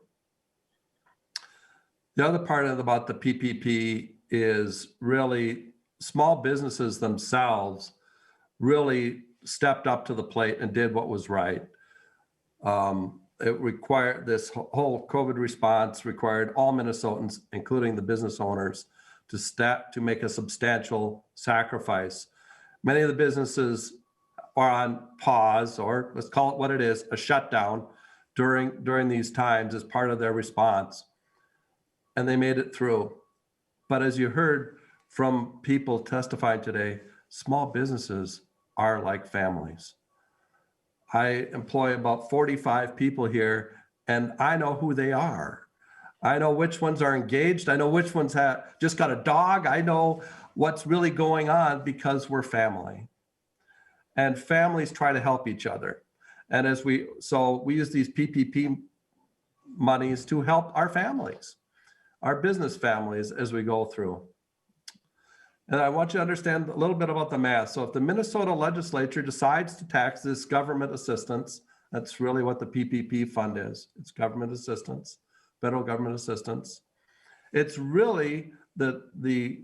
The other part about the PPP is really small businesses themselves really stepped up to the plate and did what was right. It required, this whole COVID response required all Minnesotans, including the business owners, to make a substantial sacrifice. Many of the businesses are on pause, or let's call it what it is, a shutdown during these times as part of their response. And they made it through. But as you heard from people testifying today, small businesses are like families. I employ about 45 people here, and I know who they are. I know which ones are engaged. I know which ones have just got a dog. I know what's really going on because we're family. And families try to help each other. And we use these PPP monies to help our families, our business families, as we go through. And I want you to understand a little bit about the math. So if the Minnesota legislature decides to tax this government assistance, that's really what the PPP fund is. It's government assistance, federal government assistance. It's really the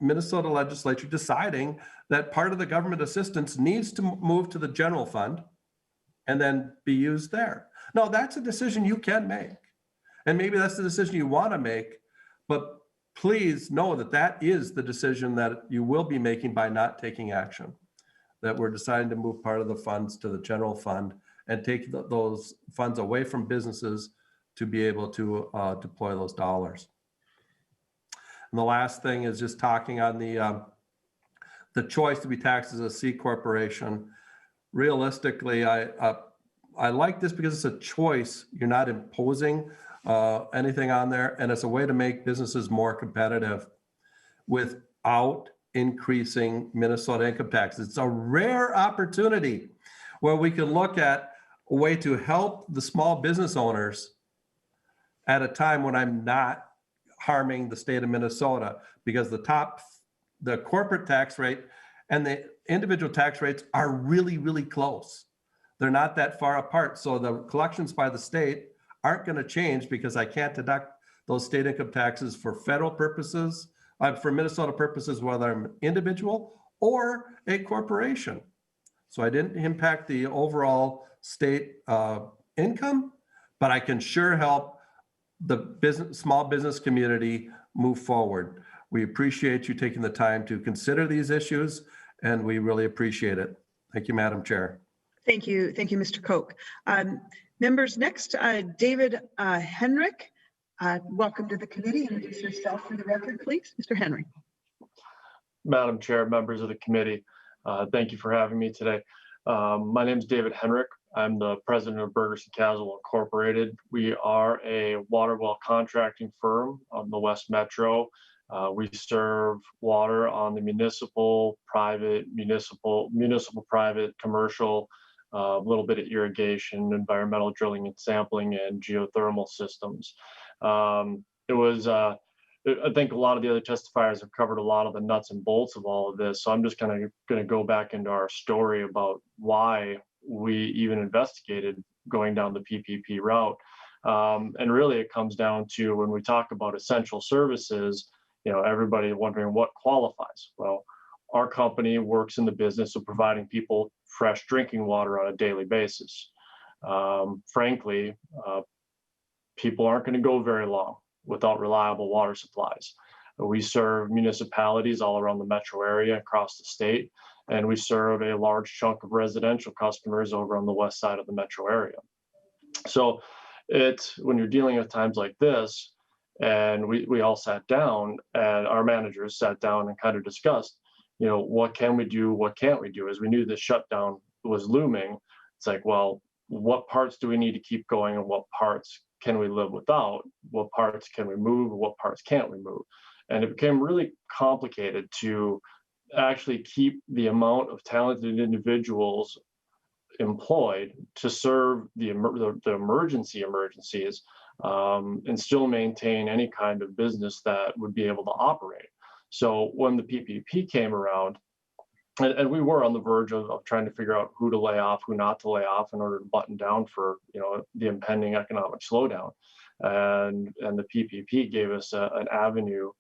Minnesota legislature deciding that part of the government assistance needs to move to the general fund and then be used there. No, that's a decision you can make. And maybe that's the decision you want to make, but please know that that is the decision that you will be making by not taking action, that we're deciding to move part of the funds to the general fund and take those funds away from businesses to be able to deploy those dollars. And the last thing is just talking on the choice to be taxed as a C corporation. Realistically, I like this because it's a choice. You're not imposing anything on there, and it's a way to make businesses more competitive without increasing Minnesota income taxes. It's a rare opportunity where we can look at a way to help the small business owners at a time when I'm not harming the state of Minnesota, because the corporate tax rate and the individual tax rates are really, really close. They're not that far apart. So the collections by the state aren't going to change because I can't deduct those state income taxes for federal purposes, for Minnesota purposes, whether I'm an individual or a corporation. So I didn't impact the overall state income, but I can sure help the small business community move forward. We appreciate you taking the time to consider these issues, and we really appreciate it. Thank you, Madam Chair. Thank you, Mr. Koch. Members, next, David Henrik. Welcome to the committee. Introduce yourself for the record, please. Mr. Henry. Madam Chair, members of the committee, thank you for having me today. My name is David Henrik. I'm the president of Bergerson Caswell Incorporated. We are a water well contracting firm on the West Metro. We serve water on the municipal, private, private, commercial, a little bit of irrigation, environmental drilling and sampling, and geothermal systems. I think a lot of the other testifiers have covered a lot of the nuts and bolts of all of this. So I'm just going to go back into our story about why we even investigated going down the PPP route. And really it comes down to, when we talk about essential services, everybody wondering what qualifies. Well, our company works in the business of providing people fresh drinking water on a daily basis. frankly, people aren't going to go very long without reliable water supplies. We serve municipalities all around the metro area across the state, and we serve a large chunk of residential customers over on the west side of the metro area. So it's when you're dealing with times like this, and we all sat down and our managers sat down and kind of discussed, you know, what can we do, what can't we do? As we knew the shutdown was looming, it's like, well, what parts do we need to keep going and what parts can we live without? What parts can we move? What parts can't we move? And it became really complicated to actually keep the amount of talented individuals employed to serve the emergencies and still maintain any kind of business that would be able to operate. So when the PPP came around, and we were on the verge of trying to figure out who to lay off, who not to lay off in order to button down for, you know, the impending economic slowdown. And the PPP gave us an avenue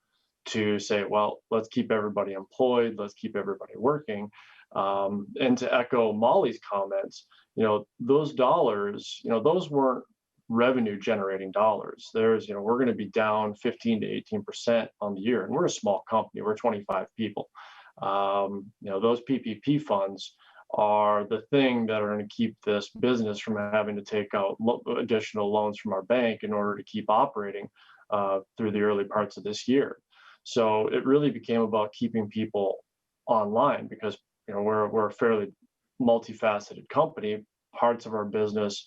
to say, well, let's keep everybody employed, let's keep everybody working. And to echo Molly's comments, you know, those dollars, you know, those weren't revenue generating dollars. There's, you know, we're going to be down 15 to 18% on the year, and we're a small company, we're 25 people. You know, those PPP funds are the thing that are going to keep this business from having to take out additional loans from our bank in order to keep operating through the early parts of this year. So it really became about keeping people online because, you know, we're a fairly multifaceted company. Parts of our business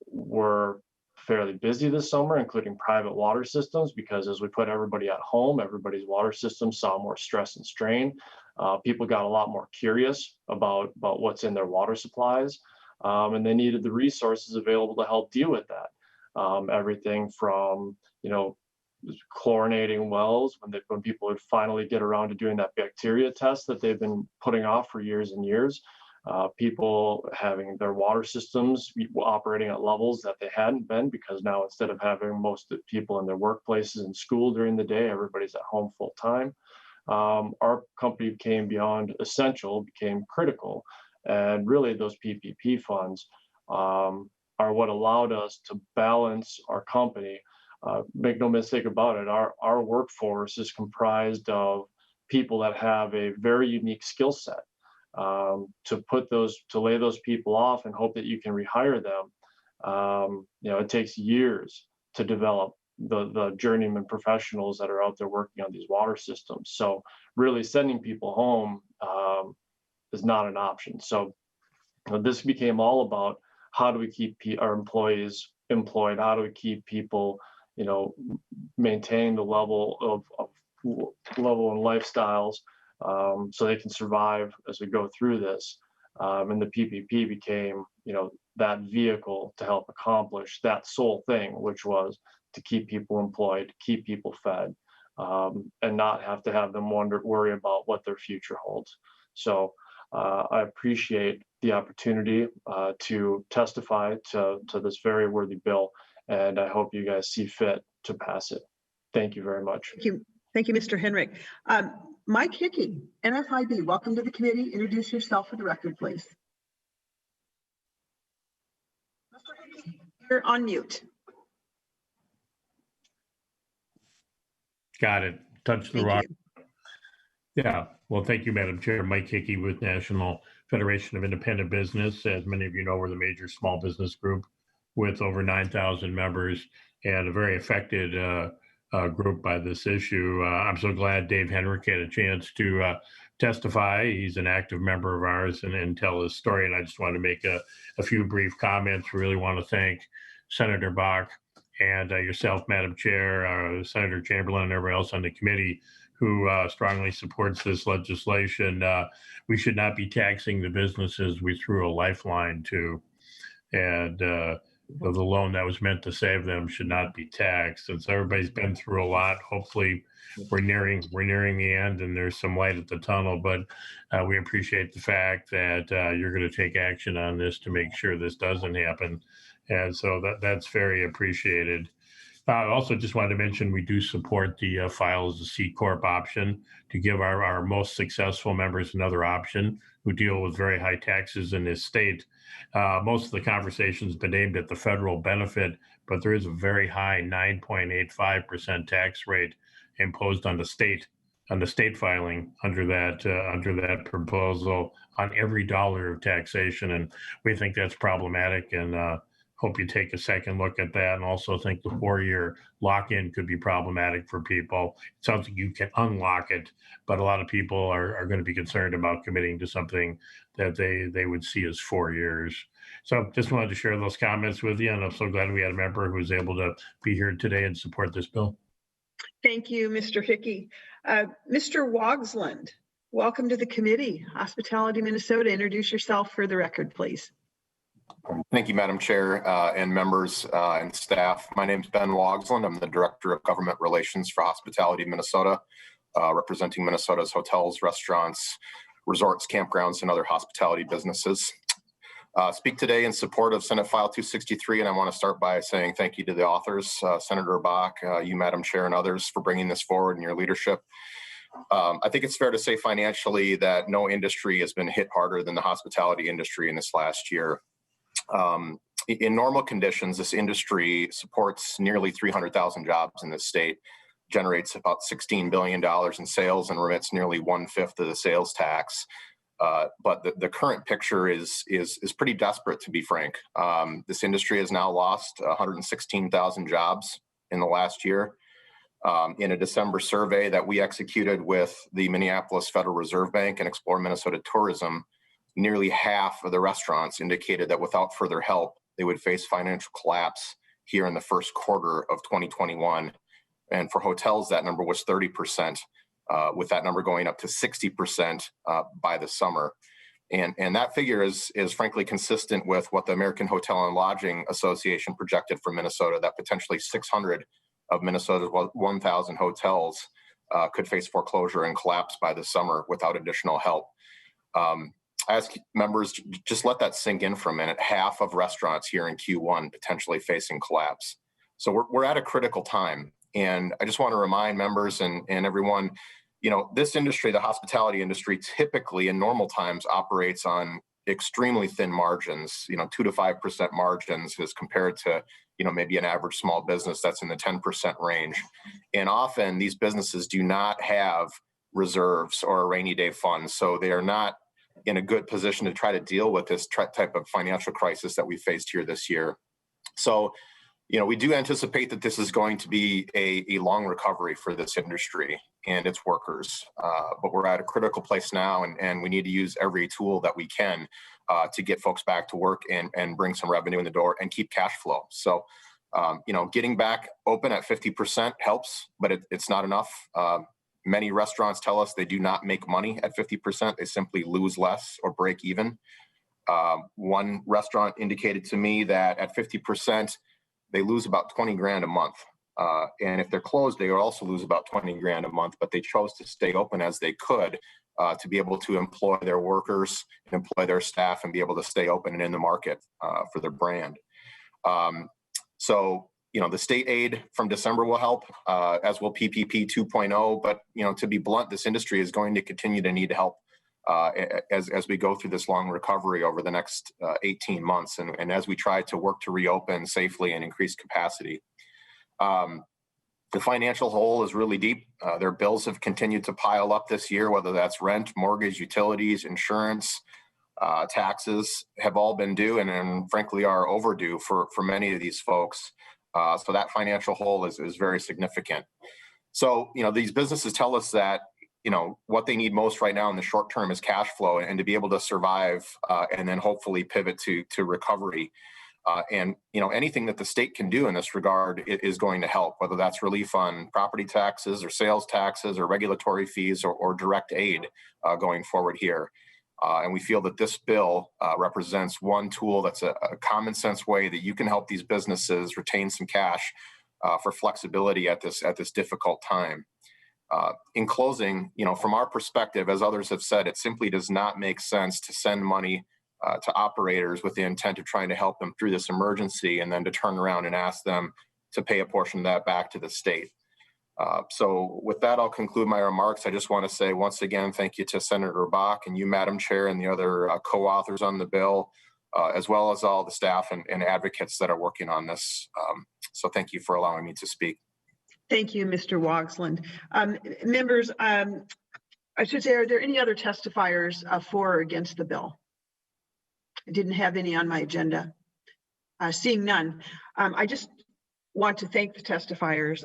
were fairly busy this summer, including private water systems, because as we put everybody at home, everybody's water systems saw more stress and strain. People got a lot more curious about what's in their water supplies, and they needed the resources available to help deal with that. Everything from, you know, chlorinating wells when people would finally get around to doing that bacteria test that they've been putting off for years and years. People having their water systems operating at levels that they hadn't been, because now instead of having most of the people in their workplaces and school during the day, everybody's at home full time. Our company became beyond essential, became critical. And really those PPP funds are what allowed us to balance our company. Make no mistake about it, our workforce is comprised of people that have a very unique skill set. To lay those people off and hope that you can rehire them, you know, it takes years to develop the journeyman professionals that are out there working on these water systems. So really sending people home is not an option. So this became all about how do we keep our employees employed? How do we keep people, you know, maintain the level of level and lifestyles so they can survive as we go through this. And the PPP became, you know, that vehicle to help accomplish that sole thing, which was to keep people employed, to keep people fed, and not have to have them worry about what their future holds. So I appreciate the opportunity to testify to this very worthy bill, and I hope you guys see fit to pass it. Thank you very much. Thank you, Mr. Henrik. Mike Hickey, NFIB, welcome to the committee. Introduce yourself for the record, please. Mr. Hickey, you're on mute. Got it. Touch the rock. Yeah. Well, thank you, Madam Chair. Mike Hickey with National Federation of Independent Business. As many of you know, we're the major small business group with over 9,000 members and a very affected group by this issue. I'm so glad Dave Henrik had a chance to testify. He's an active member of ours and tell his story. And I just want to make a few brief comments. Really want to thank Senator Bach and yourself, Madam Chair, Senator Chamberlain, and everyone else on the committee who strongly supports this legislation. We should not be taxing the businesses we threw a lifeline to. And the loan that was meant to save them should not be taxed. And so everybody's been through a lot. Hopefully we're nearing the end and there's some light at the tunnel, but we appreciate the fact that you're going to take action on this to make sure this doesn't happen. And so that's very appreciated. I also just wanted to mention we do support the file as a C Corp option to give our most successful members another option who deal with very high taxes in this state. Most of the conversation has been aimed at the federal benefit, but there is a very high 9.85% tax rate imposed on the state filing under that proposal on every dollar of taxation, and we think that's problematic, and hope you take a second look at that, and also think the 4-year lock-in could be problematic for people. It sounds like you can unlock it, but a lot of people are going to be concerned about committing to something that they would see as 4 years. So just wanted to share those comments with you, and I'm so glad we had a member who was able to be here today and support this bill. Thank you, Mr. Hickey. Mr. Wogsland, welcome to the committee. Hospitality Minnesota, introduce yourself for the record, please. Thank you, Madam Chair, and members and staff. My name is Ben Wogsland. I'm the Director of Government Relations for Hospitality Minnesota, representing Minnesota's hotels, restaurants, resorts, campgrounds, and other hospitality businesses. Speak today in support of Senate File 263, and I want to start by saying thank you to the authors, Senator Bach, you, Madam Chair, and others for bringing this forward and your leadership. I think it's fair to say financially that no industry has been hit harder than the hospitality industry in this last year. In normal conditions, this industry supports nearly 300,000 jobs in this state, generates about $16 billion in sales, and remits nearly 1/5 of the sales tax. But the current picture is pretty desperate, to be frank. This industry has now lost 116,000 jobs in the last year. In a December survey that we executed with the Minneapolis Federal Reserve Bank and Explore Minnesota Tourism, nearly half of the restaurants indicated that without further help, they would face financial collapse here in the first quarter of 2021. And for hotels, that number was 30%, with that number going up to 60% by the summer. And that figure is frankly consistent with what the American Hotel and Lodging Association projected for Minnesota, that potentially 600 of Minnesota's 1,000 hotels could face foreclosure and collapse by the summer without additional help. I ask members, just let that sink in for a minute. Half of restaurants here in Q1 potentially facing collapse. So we're at a critical time. And I just want to remind members and everyone, this industry, the hospitality industry, typically in normal times operates on extremely thin margins, 2 to 5% margins as compared to, maybe an average small business that's in the 10% range. And often these businesses do not have reserves or a rainy day fund. So they are not in a good position to try to deal with this type of financial crisis that we faced here this year. So, we do anticipate that this is going to be a long recovery for this industry and its workers. But we're at a critical place now, and we need to use every tool that we can to get folks back to work and bring some revenue in the door and keep cash flow. So, getting back open at 50% helps, but it's not enough. Many restaurants tell us they do not make money at 50%. They simply lose less or break even. One restaurant indicated to me that at 50%, they lose about 20 grand a month. And if they're closed, they also lose about 20 grand a month, but they chose to stay open as they could to be able to employ their workers, employ their staff, and be able to stay open and in the market for their brand. So, the state aid from December will help, as will PPP 2.0. But, to be blunt, this industry is going to continue to need help as we go through this long recovery over the next 18 months. And as we try to work to reopen safely and increase capacity. The financial hole is really deep. Their bills have continued to pile up this year, whether that's rent, mortgage, utilities, insurance, taxes have all been due and frankly are overdue for many of these folks. So that financial hole is very significant. So, these businesses tell us that, what they need most right now in the short term is cash flow and to be able to survive and then hopefully pivot to recovery. And anything that the state can do in this regard is going to help, whether that's relief on property taxes or sales taxes or regulatory fees or direct aid going forward here. And we feel that this bill represents one tool that's a common sense way that you can help these businesses retain some cash for flexibility at this difficult time. In closing, from our perspective, as others have said, it simply does not make sense to send money to operators with the intent of trying to help them through this emergency and then to turn around and ask them pay a portion of that back to the state. So with that, I'll conclude my remarks. I just want to say once again, thank you to Senator Bakk and you, Madam Chair, and the other co-authors on the bill, as well as all the staff and advocates that are working on this. So thank you for allowing me to speak. Thank you, Mr. Wogsland. Members, I should say, are there any other testifiers for or against the bill? I didn't have any on my agenda. Seeing none, I just want to thank the testifiers.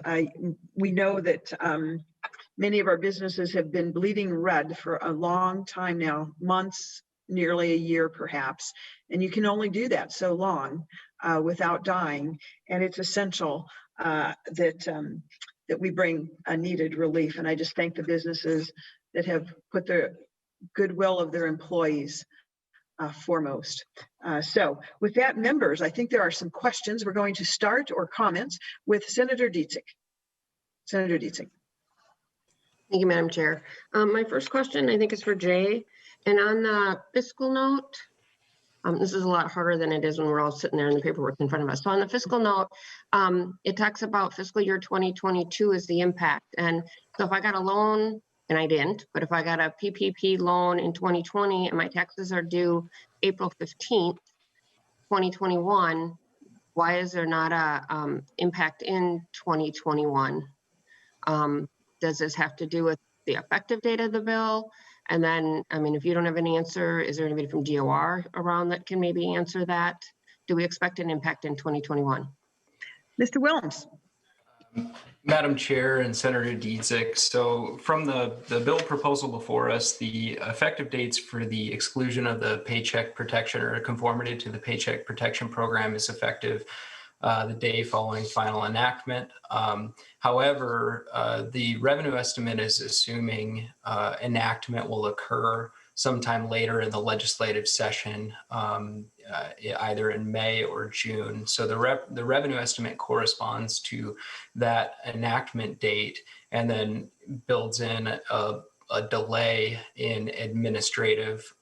We know that many of our businesses have been bleeding red for a long time now, months, nearly a year perhaps, and you can only do that so long without dying. And it's essential that we bring a needed relief. And I just thank the businesses that have put the goodwill of their employees foremost. So with that, members, I think there are some questions. We're going to start or comments with Senator Dietzig. Senator Dietzig. Thank you, Madam Chair. My first question, I think, is for Jay. And on the fiscal note, this is a lot harder than it is when we're all sitting there in the paperwork in front of us. So on the fiscal note, it talks about fiscal year 2022 as the impact. And so if I got a loan, and I didn't, but if I got a PPP loan in 2020 and my taxes are due April 15th, 2021, why is there not a impact in 2021? Does this have to do with the effective date of the bill? And then, I mean, if you don't have any answer, is there anybody from DOR around that can maybe answer that? Do we expect an impact in 2021? Mr. Willems. Madam Chair and Senator Dietzig, so from the bill proposal before us, the effective dates for the exclusion of the Paycheck protection or conformity to the Paycheck protection program is effective the day following final enactment. However, the revenue estimate is assuming enactment will occur sometime later in the legislative session, either in May or June. So the revenue estimate corresponds to that enactment date and then builds in a delay in administrative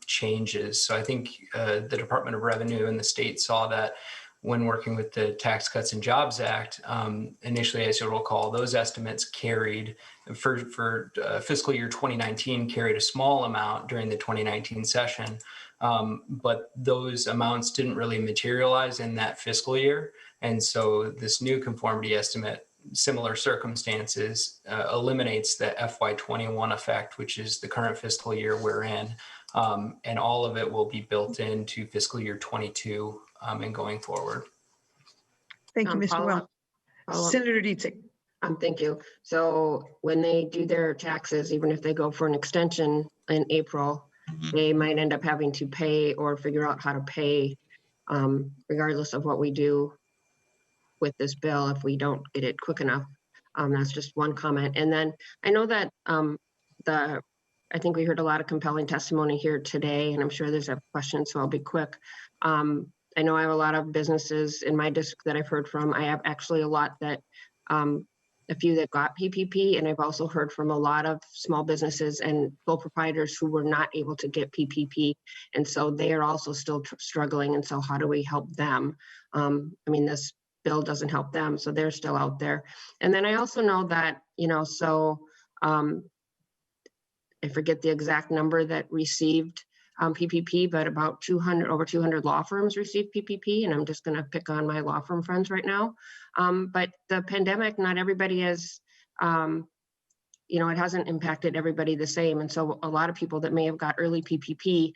changes. So I think the Department of Revenue and the state saw that when working with the Tax Cuts and Jobs Act, initially, as you'll recall, those estimates carried for fiscal year 2019 carried a small amount during the 2019 session, but those amounts didn't really materialize in that fiscal year. And so this new conformity estimate, similar circumstances, eliminates the FY21 effect, which is the current fiscal year we're in, and all of it will be built into fiscal year 22 and going forward. Thank you, Mr. Willems. Senator Dietzig. Thank you. So when they do their taxes, even if they go for an extension in April, they might end up having to pay or figure out how to pay, regardless of what we do with this bill if we don't get it quick enough. That's just one comment. And then I know that I think we heard a lot of compelling testimony here today, and I'm sure there's a question, so I'll be quick. I know I have a lot of businesses in my district that I've heard from. I have actually a lot that, a few that got PPP, and I've also heard from a lot of small businesses and sole proprietors who were not able to get PPP. And so they are also still struggling. And so how do we help them? I mean, this bill doesn't help them, so they're still out there. And then I also know that, I forget the exact number that received PPP, but about over 200 law firms received PPP, and I'm just going to pick on my law firm friends right now. But the pandemic, not everybody is, it hasn't impacted everybody the same. And so a lot of people that may have got early PPP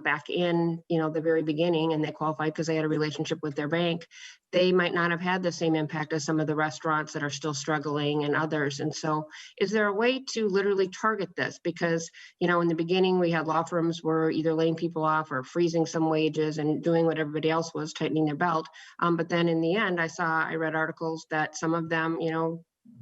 back in, the very beginning, and they qualified because they had a relationship with their bank, they might not have had the same impact as some of the restaurants that are still struggling and others. And so is there a way to literally target this? Because, in the beginning, we had law firms were either laying people off or freezing some wages and doing what everybody else was, tightening their belt. But then in the end, I read articles that some of them,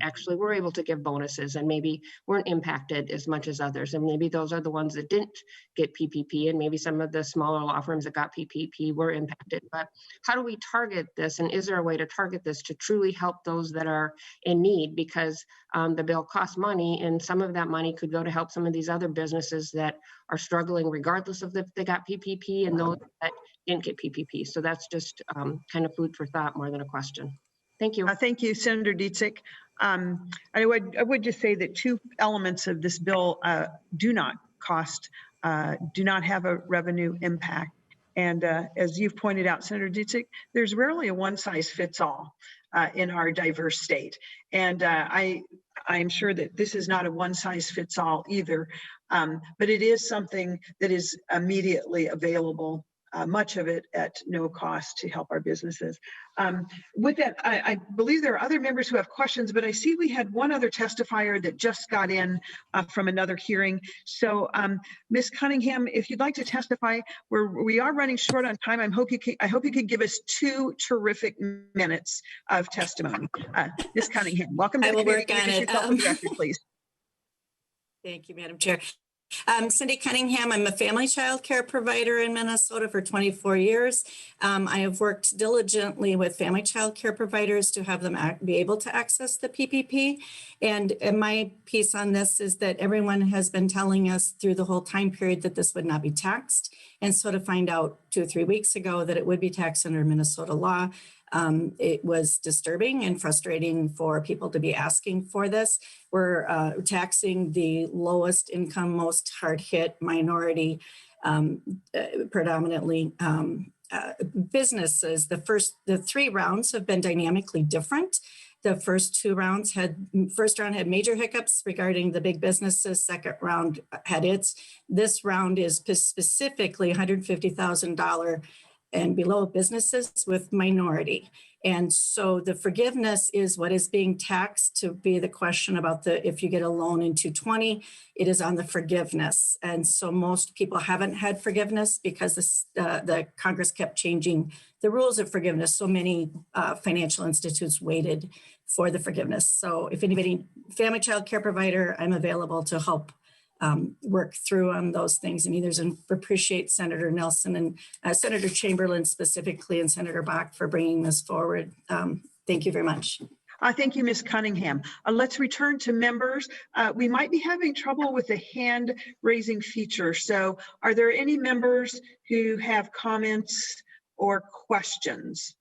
actually were able to give bonuses and maybe weren't impacted as much as others. And maybe those are the ones that didn't get PPP, and maybe some of the smaller law firms that got PPP were impacted. But how do we target this? And is there a way to target this to truly help those that are in need? Because the bill costs money, and some of that money could go to help some of these other businesses that are struggling regardless of if they got PPP and those that didn't get PPP. So that's just kind of food for thought more than a question. Thank you. Thank you, Senator Dietzig. I would just say that two elements of this bill do not have a revenue impact. And as you've pointed out, Senator Dietzig, there's rarely a one size fits all in our diverse state. And I'm sure that this is not a one size fits all either, but it is something that is immediately available, much of it at no cost to help our businesses. With that, I believe there are other members who have questions, but I see we had one other testifier that just got in from another hearing. So Ms. Cunningham, if you'd like to testify, we are running short on time. I hope you could give us 2 terrific minutes of testimony. Ms. Cunningham, welcome to the committee. Introduce yourself for the record, please. Thank you, Madam Chair. Cindy Cunningham. I'm a family child care provider in Minnesota for 24 years. I have worked diligently with family child care providers to have them be able to access the PPP. And my piece on this is that everyone has been telling us through the whole time period that this would not be taxed. And so to find out 2 or 3 weeks ago that it would be taxed under Minnesota law, it was disturbing and frustrating for people to be asking for this. We're taxing the lowest income, most hard hit minority, predominantly businesses. The 3 rounds have been dynamically different. The first round had major hiccups regarding the big businesses. Second round had its. This round is specifically $150,000 and below businesses with minority. And so the forgiveness is what is being taxed. To be the question about if you get a loan in 220, it is on the forgiveness. And so most people haven't had forgiveness because the Congress kept changing the rules of forgiveness. So many financial institutes waited for the forgiveness. So if anybody, family child care provider, I'm available to help work through on those things. And either appreciate Senator Nelson and Senator Chamberlain specifically and Senator Bach for bringing this forward. Thank you very much. Thank you, Ms. Cunningham. Let's return to members. We might be having trouble with the hand raising feature. So are there any members who have comments or questions?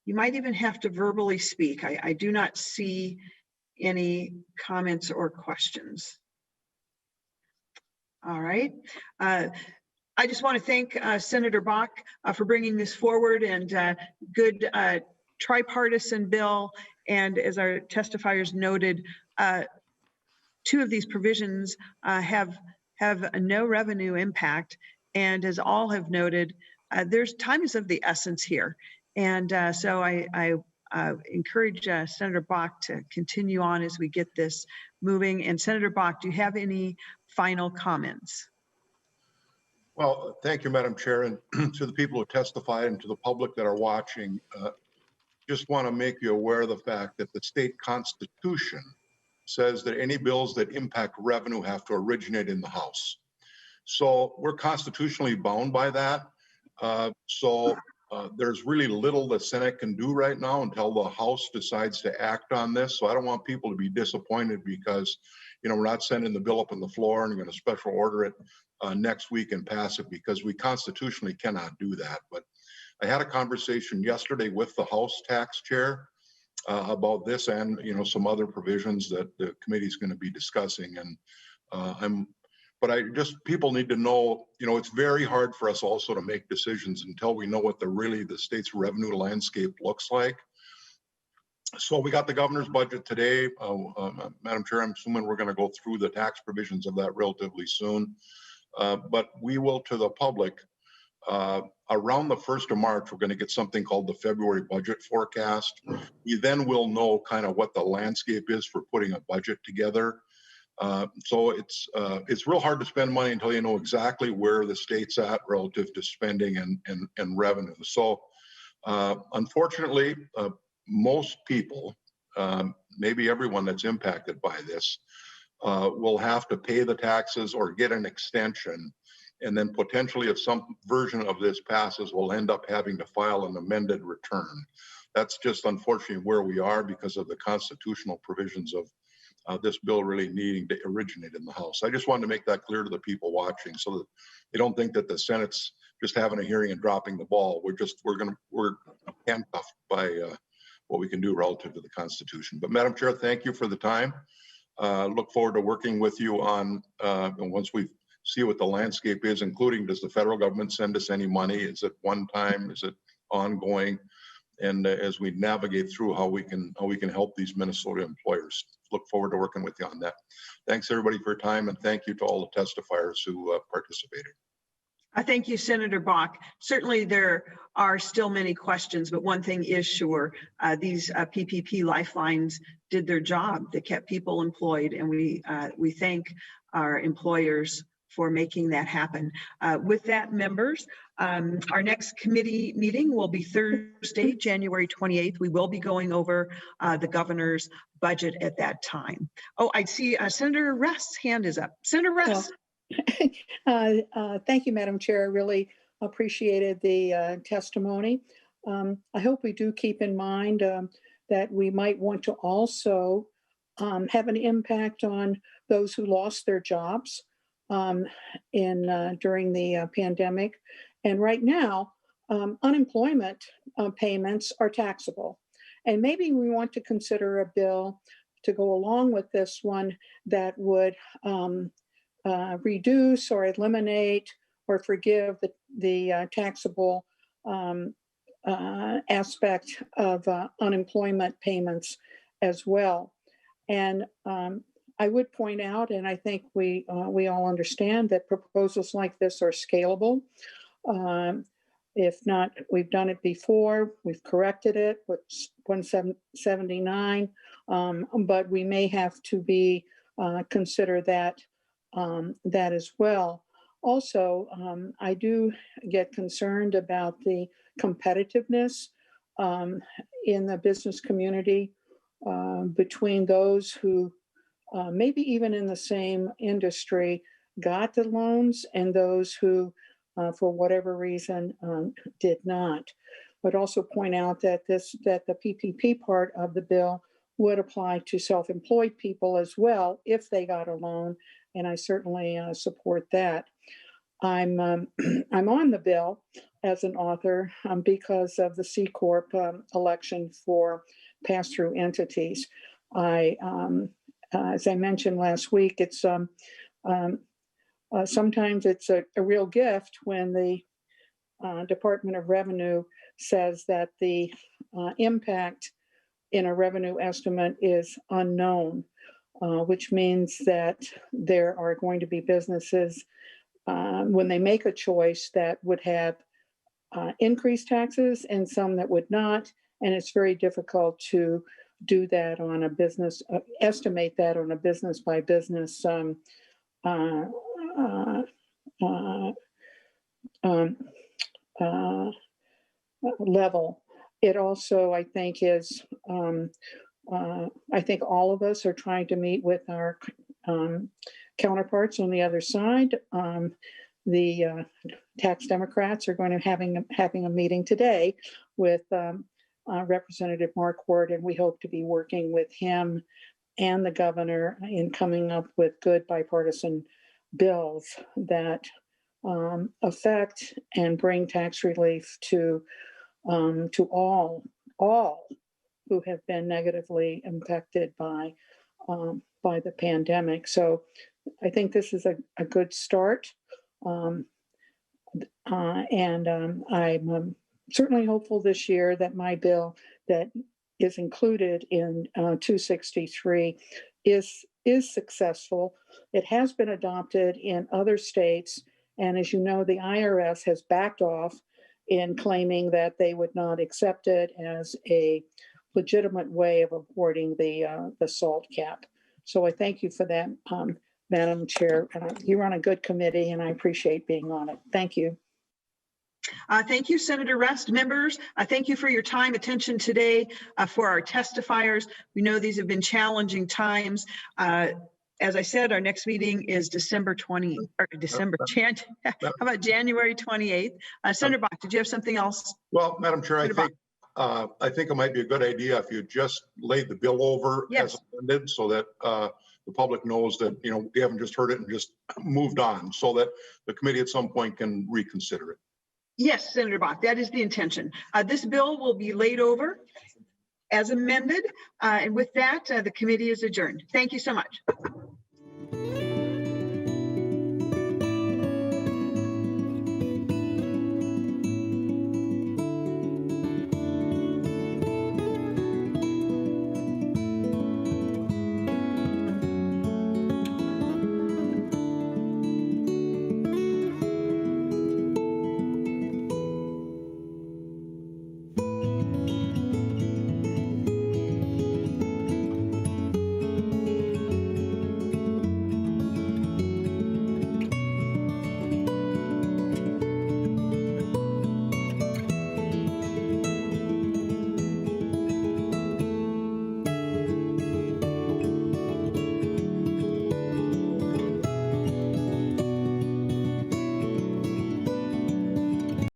You might even have to verbally speak. I do not see any comments or questions. All right. I just want to thank Senator Bach for bringing this forward, and good tripartisan bill. And as our testifiers noted, 2 of these provisions have no revenue impact. And as all have noted, time is of the essence here. And so I encourage Senator Bach to continue on as we get this moving. And Senator Bach, do you have any final comments? Well, thank you, Madam Chair, and to the people who testified and to the public that are watching, just want to make you aware of the fact that the state constitution says that any bills that impact revenue have to originate in the House. So we're constitutionally bound by that. There's really little the Senate can do right now until the House decides to act on this. So I don't want people to be disappointed because, we're not sending the bill up on the floor and you're going to special order it next week and pass it, because we constitutionally cannot do that. But I had a conversation yesterday with the House tax chair about this and, some other provisions that the committee is going to be discussing. And people need to know, it's very hard for us also to make decisions until we know what the state's revenue landscape looks like. So we got the governor's budget today. Madam Chair, I'm assuming we're going to go through the tax provisions of that relatively soon. But we will, to the public, around the 1st of March, we're going to get something called the February budget forecast. We then will know kind of what the landscape is for putting a budget together. So it's real hard to spend money until you know exactly where the state's at relative to spending and revenue. So unfortunately, most people, maybe everyone that's impacted by this, will have to pay the taxes or get an extension. And then potentially, if some version of this passes, we'll end up having to file an amended return. That's just unfortunately where we are because of the constitutional provisions of this bill really needing to originate in the House. I just wanted to make that clear to the people watching so that they don't think that the Senate's just having a hearing and dropping the ball. We're handcuffed by what we can do relative to the Constitution. But Madam Chair, thank you for the time. Look forward to working with you on, and once we see what the landscape is, including does the federal government send us any money? Is it one time? Is it ongoing? And as we navigate through how we can help these Minnesota employers. Look forward to working with you on that. Thanks everybody for your time, and thank you to all the testifiers who participated. Thank you, Senator Bakk. Certainly there are still many questions, but one thing is sure, these PPP lifelines did their job. They kept people employed, and we thank our employers for making that happen. With that, members, our next committee meeting will be Thursday, January 28th. We will be going over the governor's budget at that time. Oh, I see Senator Rust's hand is up. Senator Rust. Thank you, Madam Chair. I really appreciated the testimony. I hope we do keep in mind that we might want to also have an impact on those who lost their jobs during the pandemic. And right now, unemployment payments are taxable. And maybe we want to consider a bill to go along with this one that would reduce or eliminate or forgive the taxable aspect of unemployment payments as well. And I would point out, and I think we all understand that proposals like this are scalable. If not, we've done it before. We've corrected it with 179, but we may have to consider that as well. Also, I do get concerned about the competitiveness in the business community between those who maybe even in the same industry got the loans and those who for whatever reason did not. But also point out that the PPP part of the bill would apply to self-employed people as well if they got a loan, and I certainly support that. I'm on the bill as an author because of the C Corp election for pass-through entities. As I mentioned last week, it's sometimes it's a real gift when the Department of Revenue says that the impact in a revenue estimate is unknown, which means that there are going to be businesses when they make a choice that would have increased taxes and some that would not. And it's very difficult to do that on a business, estimate that on a business by business level. It also, I think, is, I think all of us are trying to meet with our counterparts on the other side. The tax Democrats are going to having a meeting today with Representative Marquardt, and we hope to be working with him and the governor in coming up with good bipartisan bills that affect and bring tax relief to all who have been negatively impacted by the pandemic. So I think this is a good start. And I'm certainly hopeful this year that my bill that is included in 263 is successful. It has been adopted in other states. And as you know, the IRS has backed off in claiming that they would not accept it as a legitimate way of awarding the SALT cap. So I thank you for that, Madam Chair. You're on a good committee, and I appreciate being on it. Thank you. Thank you, Senator Rust. Members, thank you for your time, attention today for our testifiers. We know these have been challenging times. As I said, our next meeting is January 28th. Senator Bach, did you have something else? Well, Madam Chair, I think it might be a good idea if you just laid the bill over as amended, so that the public knows that, you know, we haven't just heard it and just moved on, so that the committee at some point can reconsider it. Yes, Senator Bach, that is the intention. This bill will be laid over as amended. And with that, the committee is adjourned. Thank you so much.